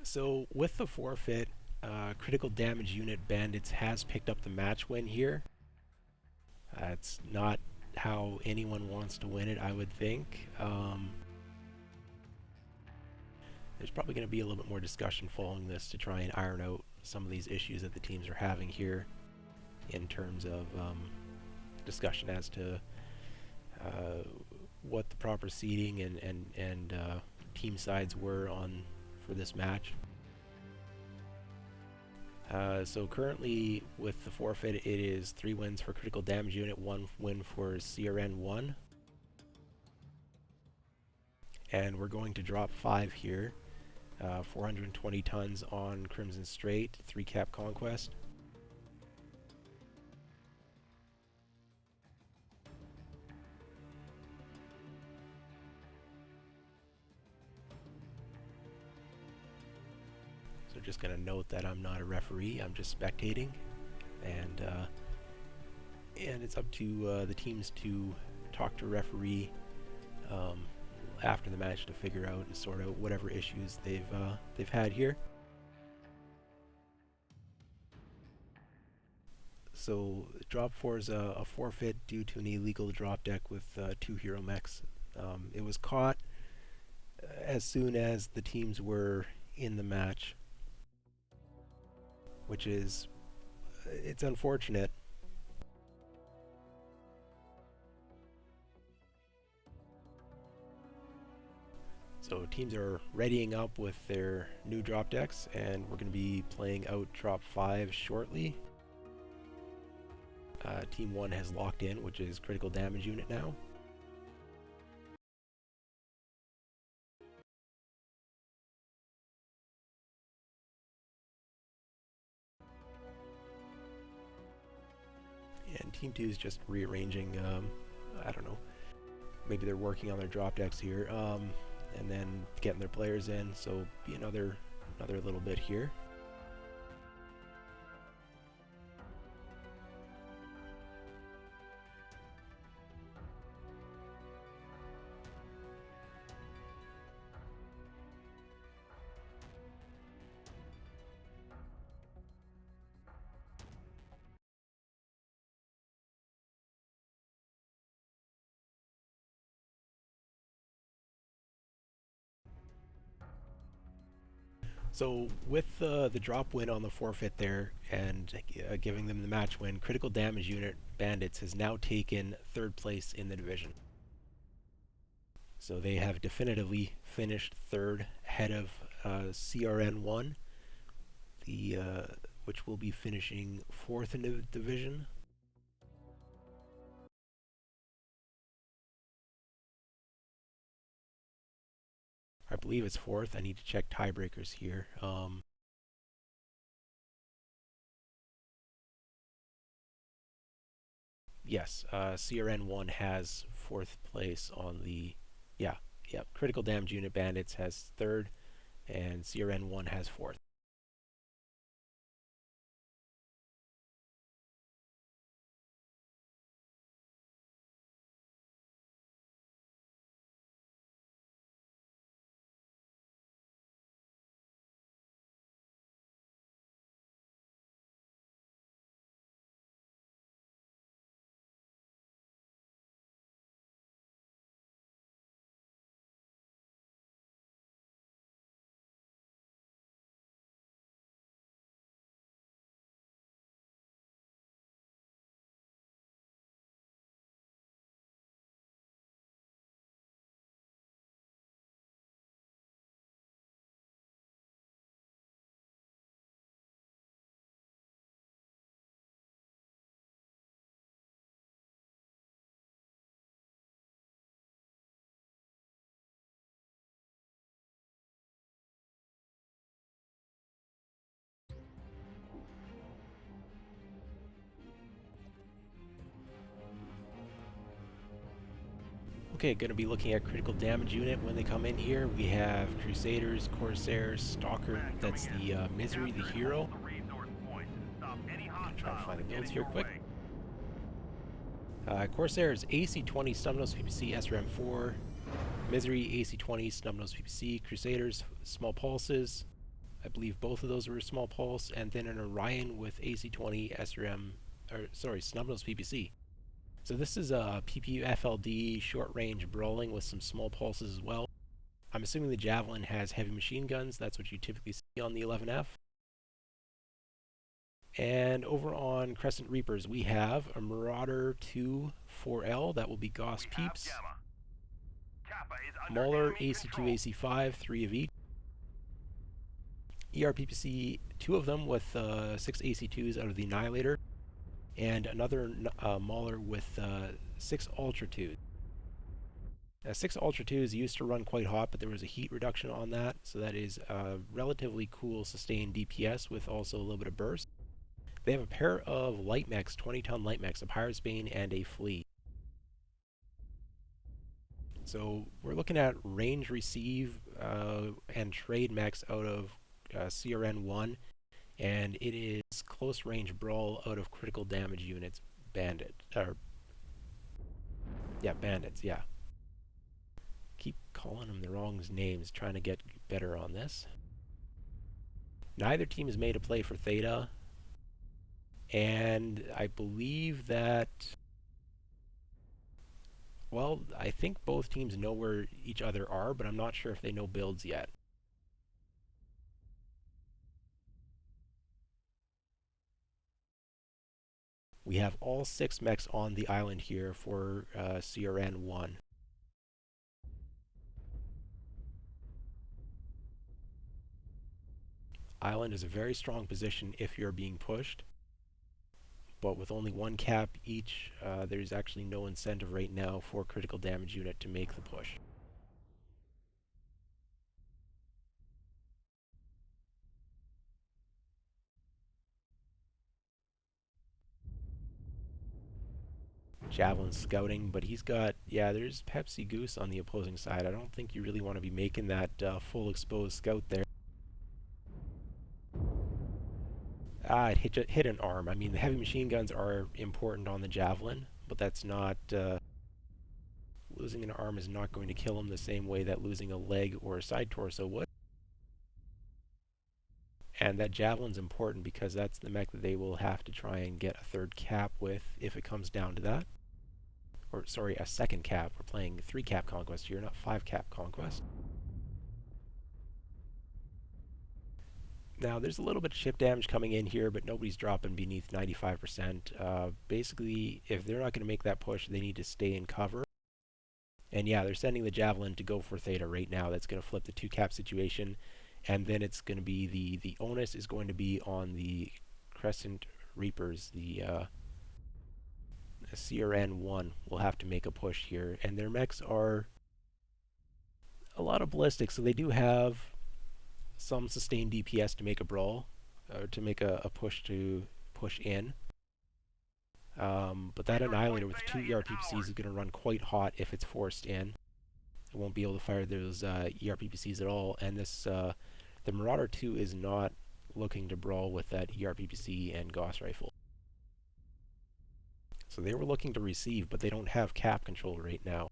So with the forfeit, critical damage unit Bandits has picked up the match win here. It's not how anyone wants to win it, I would think. There's probably going to be a little bit more discussion following this to try and iron out some of these issues that the teams are having here in terms of discussion as to what the proper seeding and team sides were on for this match. So currently with the forfeit, it is 3 wins for critical damage unit, 1 win for CRN1. And we're going to drop 5 here. 420 tons on Crimson Strait, 3 cap conquest. So just going to note that I'm not a referee, I'm just spectating. And it's up to the teams to talk to referee after the match to figure out and sort out whatever issues they've had here. So drop 4 is a forfeit due to an illegal drop deck with 2 hero mechs. It was caught as soon as the teams were in the match, which is it's unfortunate. So teams are readying up with their new drop decks, and we're going to be playing out drop 5 shortly. Team 1 has locked in, which is critical damage unit now. And Team 2 is just rearranging, I don't know, maybe they're working on their drop decks here, and then getting their players in, so be another little bit here. So with the drop win on the forfeit there and giving them the match win, critical damage unit Bandits has now taken 3rd place in the division. So they have definitively finished 3rd ahead of CRN1, which will be finishing 4th in the division. I believe it's 4th. I need to check tiebreakers here. Yes, CRN1 has 4th place on the... Yeah, critical damage unit Bandits has 3rd, and CRN1 has 4th. Okay, going to be looking at critical damage unit when they come in here. We have Crusaders, Corsairs, Stalker, that's the Misery, the hero. Gonna try to find the builds here quick. Corsairs, AC-20, Snubnose PPC, SRM-4. Misery, AC-20, Snubnose PPC. Crusaders, small pulses. I believe both of those were small pulse. And then an Orion with AC-20, Snubnose PPC. So this is a PPU-FLD short-range brawling with some small pulses as well. I'm assuming the Javelin has heavy machine guns. That's what you typically see on the 11F. And over on Crescent Reapers, we have a Marauder 2 4L. That will be Goss Peeps. Mauler, AC2, AC5, 3 of each. ERPPC, 2 of them with 6 AC2s out of the Annihilator. And another Mauler with 6 Ultra 2s. 6 Ultra 2s used to run quite hot, but there was a heat reduction on that, so that is relatively cool sustained DPS with also a little bit of burst. They have a pair of light mechs, 20-ton light mechs, a Pirate's Bane and a Flea. So we're looking at range receive and trade mechs out of CRN1, and it is close range brawl out of critical damage units, Bandits, yeah. Keep calling them the wrong names, trying to get better on this. Neither team has made a play for Theta, and I believe that, well, I think both teams know where each other are, but I'm not sure if they know builds yet. We have all 6 mechs on the island here for CRN1. Island is a very strong position if you're being pushed, but with only 1 cap each, there's actually no incentive right now for critical damage unit to make the push. Javelin scouting, but he's got, yeah, there's Pepsi Goose on the opposing side. I don't think you really want to be making that full exposed scout there. It hit an arm. I mean, the heavy machine guns are important on the Javelin, but that's not, losing an arm is not going to kill him the same way that losing a leg or a side torso would. And that Javelin's important because that's the mech that they will have to try and get a 3rd cap with if it comes down to that. Or, sorry, a 2nd cap. We're playing 3 cap Conquest here, not 5 cap Conquest. Now, there's a little bit of chip damage coming in here, but nobody's dropping beneath 95%. Basically, if they're not going to make that push, they need to stay in cover. And yeah, they're sending the Javelin to go for Theta right now. That's going to flip the 2 cap situation. And then it's going to be the onus is going to be on the Crescent Reapers, the CRN1 will have to make a push here. And their mechs are a lot of ballistics, so they do have some sustained DPS to make a brawl, or to make a push in. But that Annihilator with 2 ERPPCs is going to run quite hot if it's forced in. It won't be able to fire those ERPPCs at all, and this the Marauder 2 is not looking to brawl with that ERPPC and Gauss rifle. So they were looking to receive, but they don't have cap control right now.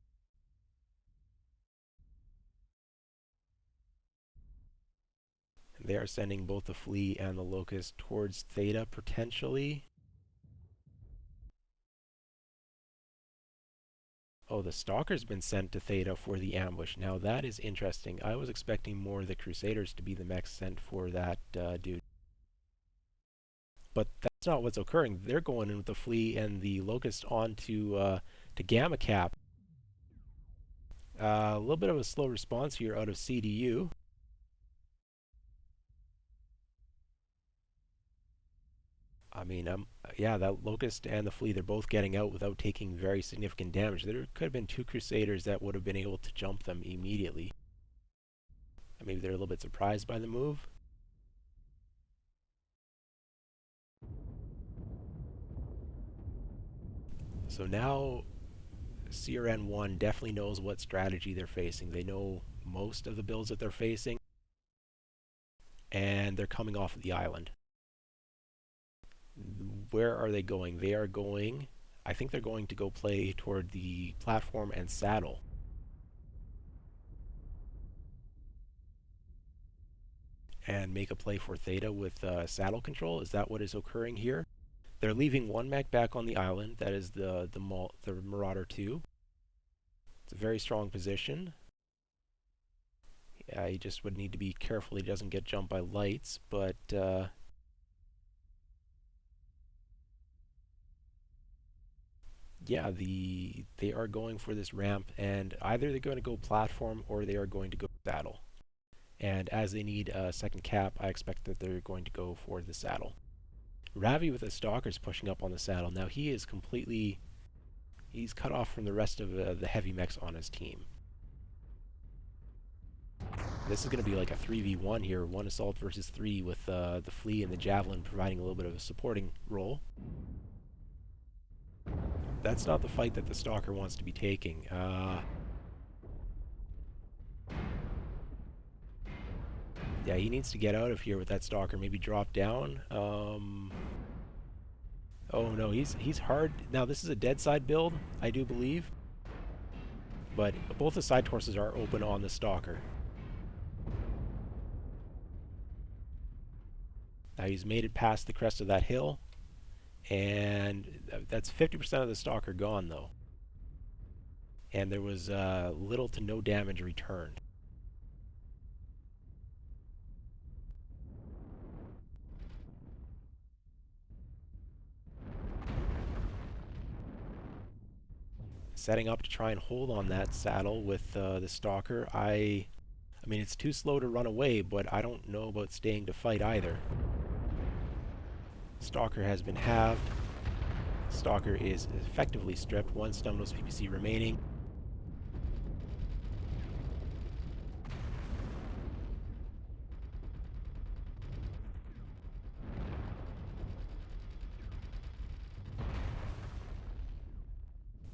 They are sending both the Flea and the Locust towards Theta, potentially. Oh, the Stalker's been sent to Theta for the ambush. Now that is interesting. I was expecting more of the Crusaders to be the mechs sent for that dude. But that's not what's occurring. They're going in with the Flea and the Locust on to Gamma Cap. A little bit of a slow response here out of CDU. I mean, yeah, that Locust and the Flea, they're both getting out without taking very significant damage. There could have been 2 Crusaders that would have been able to jump them immediately. Maybe they're a little bit surprised by the move. So now CRN1 definitely knows what strategy they're facing. They know most of the builds that they're facing, and they're coming off of the island. Where are they going? They are going, I think they're going to go play toward the platform and saddle. And make a play for Theta with saddle control. Is that what is occurring here? They're leaving one mech back on the island. That is the Marauder 2. It's a very strong position. Yeah, he just would need to be careful he doesn't get jumped by lights, but yeah, they are going for this ramp, and either they're going to go platform or they are going to go saddle. And as they need a second cap, I expect that they're going to go for the saddle. Ravi with the Stalkers pushing up on the saddle. Now he is completely... he's cut off from the rest of the heavy mechs on his team. This is going to be like a 3v1 here, 1 assault versus 3 with the Flea and the Javelin providing a little bit of a supporting role. That's not the fight that the Stalker wants to be taking. Yeah, he needs to get out of here with that Stalker, maybe drop down. Oh no, he's hard. Now this is a dead side build, I do believe. But both the side torsos are open on the Stalker. Now he's made it past the crest of that hill. And that's 50% of the Stalker gone though. And there was little to no damage returned. Setting up to try and hold on that saddle with the Stalker. I mean, it's too slow to run away, but I don't know about staying to fight either. Stalker has been halved. Stalker is effectively stripped. 1 Stumnos PPC remaining.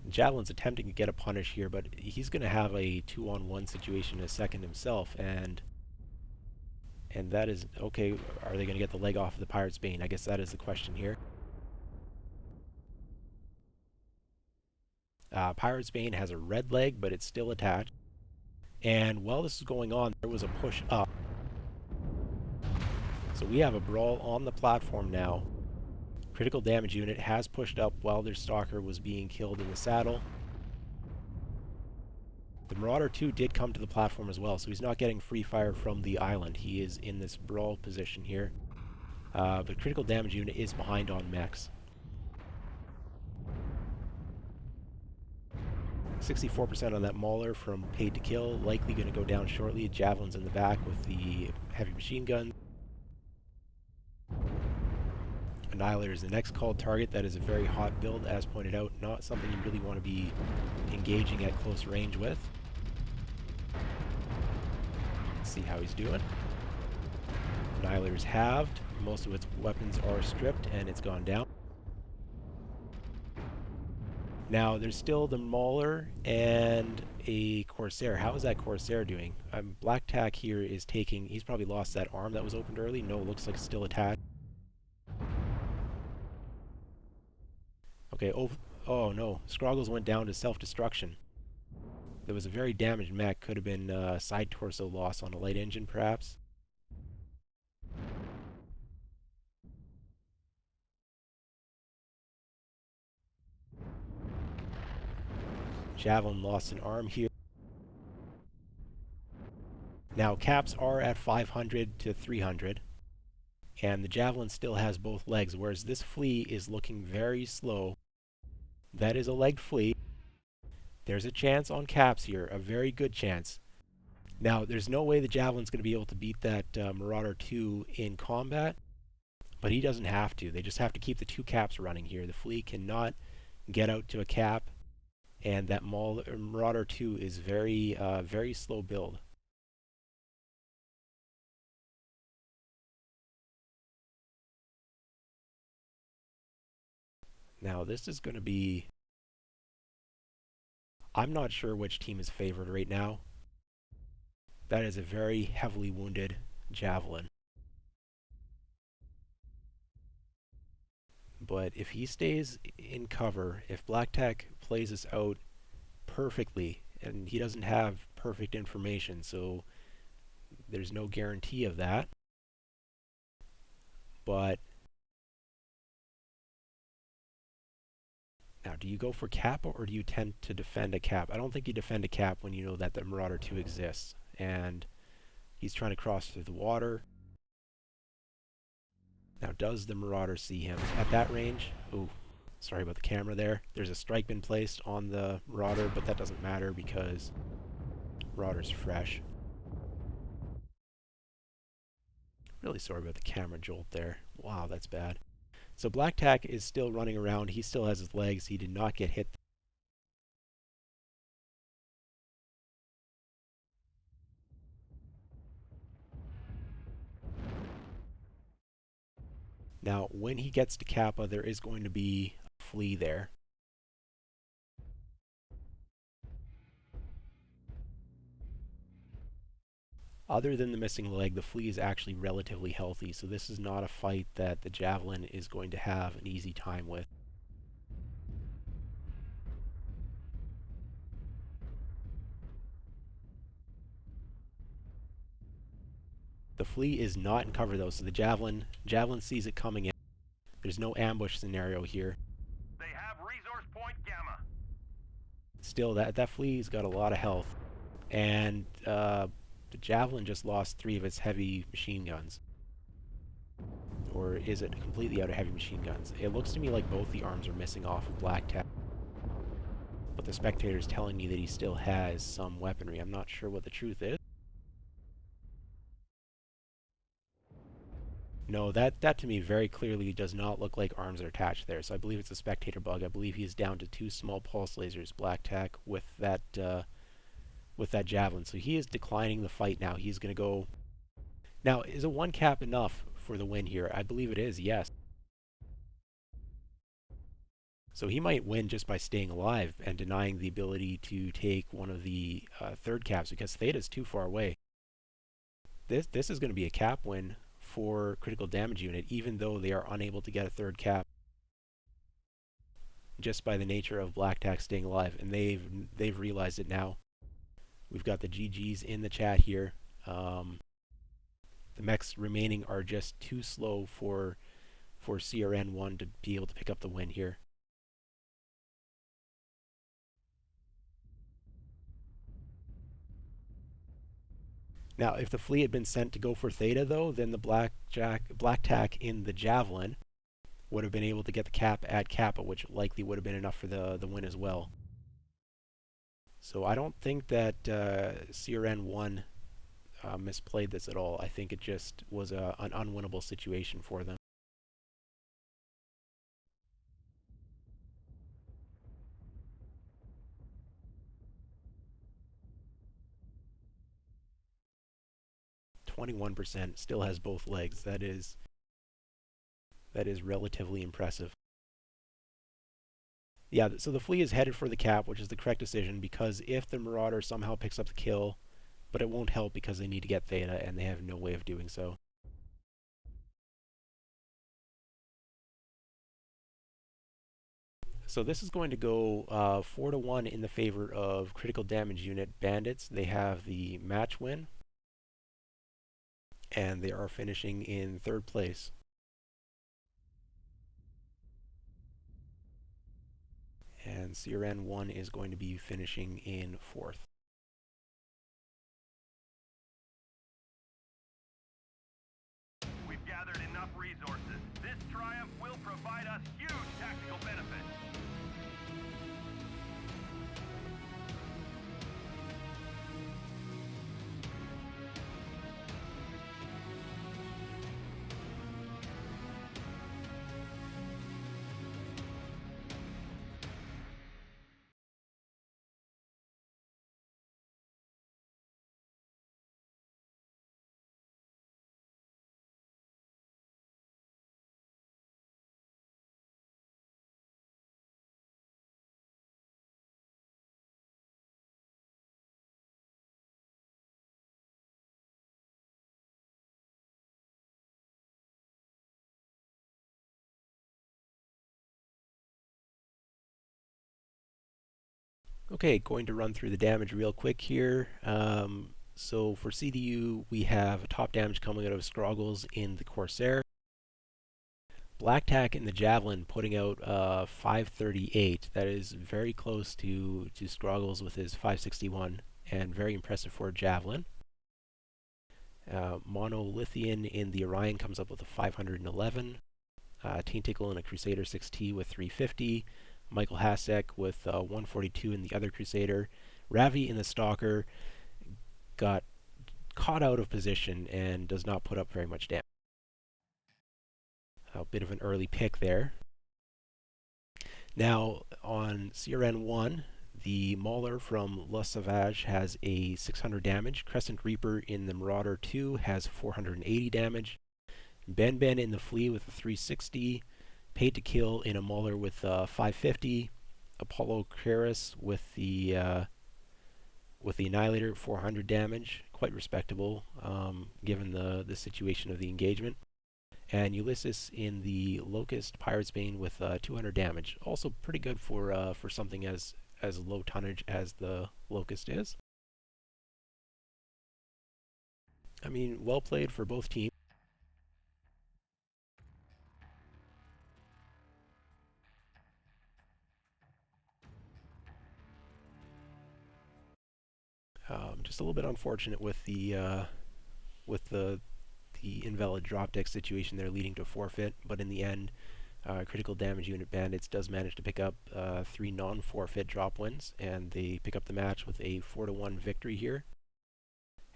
Javelin's attempting to get a punish here, but he's going to have a 2-on-1 situation in a second himself, and that is, okay, are they going to get the leg off of the Pirate's Bane? I guess that is the question here. Pirate's Bane has a red leg, but it's still attached. And while this is going on, there was a push up. So we have a brawl on the platform now. Critical damage unit has pushed up while their Stalker was being killed in the saddle. The Marauder 2 did come to the platform as well, so he's not getting free fire from the island. He is in this brawl position here. But critical damage unit is behind on mechs. 64% on that Mauler from paid to kill, likely going to go down shortly. Javelin's in the back with the heavy machine gun. Annihilator is the next called target. That is a very hot build, as pointed out. Not something you really want to be engaging at close range with. Let's see how he's doing. Annihilator's halved. Most of its weapons are stripped, and it's gone down. Now, there's still the Mauler and a Corsair. How is that Corsair doing? Black Tack here is taking... he's probably lost that arm that was opened early. No, it looks like it's still attached. Okay, oh no. Scroggles went down to self-destruction. There was a very damaged mech. Could have been side torso loss on a light engine, perhaps. Javelin lost an arm here. Now, caps are at 500 to 300. And the Javelin still has both legs, whereas this Flea is looking very slow. That is a legged Flea. There's a chance on caps here, a very good chance. Now, there's no way the Javelin's going to be able to beat that Marauder 2 in combat, but he doesn't have to. They just have to keep the 2 caps running here. The Flea cannot get out to a cap, and that Marauder 2 is very, very slow build. Now, this is going to be I'm not sure which team is favored right now. That is a very heavily wounded Javelin. But if he stays in cover, if Black Tech plays this out perfectly, and he doesn't have perfect information, so there's no guarantee of that. But now, do you go for Kappa or do you tend to defend a cap? I don't think you defend a cap when you know that the Marauder 2 exists. And he's trying to cross through the water. Now, does the Marauder see him at that range? Ooh, sorry about the camera there. There's a strike been placed on the Marauder, but that doesn't matter because Marauder's fresh. Really sorry about the camera jolt there. Wow, that's bad. So Black Tack is still running around. He still has his legs. He did not get hit. Now, when he gets to Kappa, there is going to be a flea there. Other than the missing leg, the flea is actually relatively healthy, so this is not a fight that the Javelin is going to have an easy time with. The flea is not in cover though, so the Javelin sees it coming in. There's no ambush scenario here. They have resource point Gamma. Still, that flea's got a lot of health, and the Javelin just lost 3 of its heavy machine guns. Or is it completely out of heavy machine guns? It looks to me like both the arms are missing off of Black Tech. But the spectator's telling me that he still has some weaponry. I'm not sure what the truth is. No, that to me very clearly does not look like arms are attached there. So I believe it's a spectator bug. I believe he's down to 2 small pulse lasers, Black Tech, with that Javelin. So he is declining the fight now. He's going to go... Now, is a 1 cap enough for the win here? I believe it is, yes. So he might win just by staying alive and denying the ability to take one of the 3rd caps because Theta's too far away. This is going to be a cap win for critical damage unit, even though they are unable to get a 3rd cap just by the nature of Black Tack staying alive, and they've realized it now. We've got the GGs in the chat here. The mechs remaining are just too slow for CRN1 to be able to pick up the win here. Now, if the flea had been sent to go for Theta, though, then the Black Tack in the Javelin would have been able to get the cap at Kappa, which likely would have been enough for the win as well. So I don't think that CRN1 misplayed this at all. I think it just was an unwinnable situation for them. %, still has both legs. That is relatively impressive. Yeah, so the flea is headed for the cap, which is the correct decision, because if the Marauder somehow picks up the kill, but it won't help because they need to get Theta, and they have no way of doing so. So this is going to go 4-1 in the favor of critical damage unit Bandits. They have the match win, and they are finishing in 3rd place. And CRN1 is going to be finishing in 4th. We've gathered enough resources. This triumph will provide us huge tactical benefits. Okay, going to run through the damage real quick here. So for CDU, we have a top damage coming out of Scroggles in the Corsair. Black Tack in the Javelin putting out 538. That is very close to Scroggles with his 561, and very impressive for a Javelin. Monolithian in the Orion comes up with a 511. Taintickle in a Crusader 6T with 350. Michael Hasek with 142 in the other Crusader. Ravi in the Stalker got caught out of position and does not put up very much damage. A bit of an early pick there. Now on CRN1, the Mauler from La Sauvage has a 600 damage. Crescent Reaper in the Marauder 2 has 480 damage. Ben Ben in the Flea with a 360. Paid to Kill in a Mauler with 550. Apollo Keras with the Annihilator 400 damage, quite respectable given the situation of the engagement. And Ulysses in the Locust Pirate's Bane with 200 damage, also pretty good for something as low tonnage as the Locust is. I mean, well played for both teams. Just a little bit unfortunate with the invalid drop deck situation there, leading to a forfeit. But in the end, critical damage unit Bandits does manage to pick up 3 non-forfeit drop wins, and they pick up the match with a 4-1 victory here.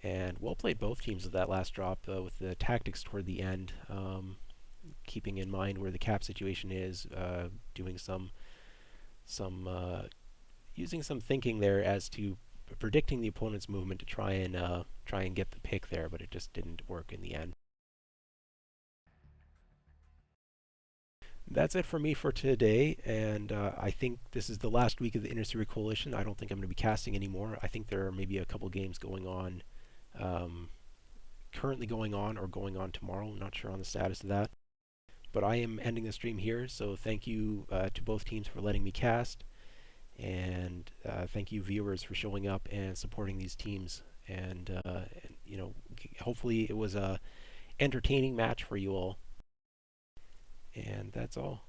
And well played both teams with that last drop, with the tactics toward the end, keeping in mind where the cap situation is, doing some using some thinking there as to predicting the opponent's movement to try and get the pick there, but it just didn't work in the end. That's it for me for today, and I think this is the last week of the Inner City Coalition. I don't think I'm going to be casting anymore. I think there are maybe a couple games going on, currently going on or going on tomorrow. I'm not sure on the status of that. But I am ending the stream here, so thank you to both teams for letting me cast, and thank you viewers for showing up and supporting these teams. And you know, hopefully it was a entertaining match for you all. And that's all.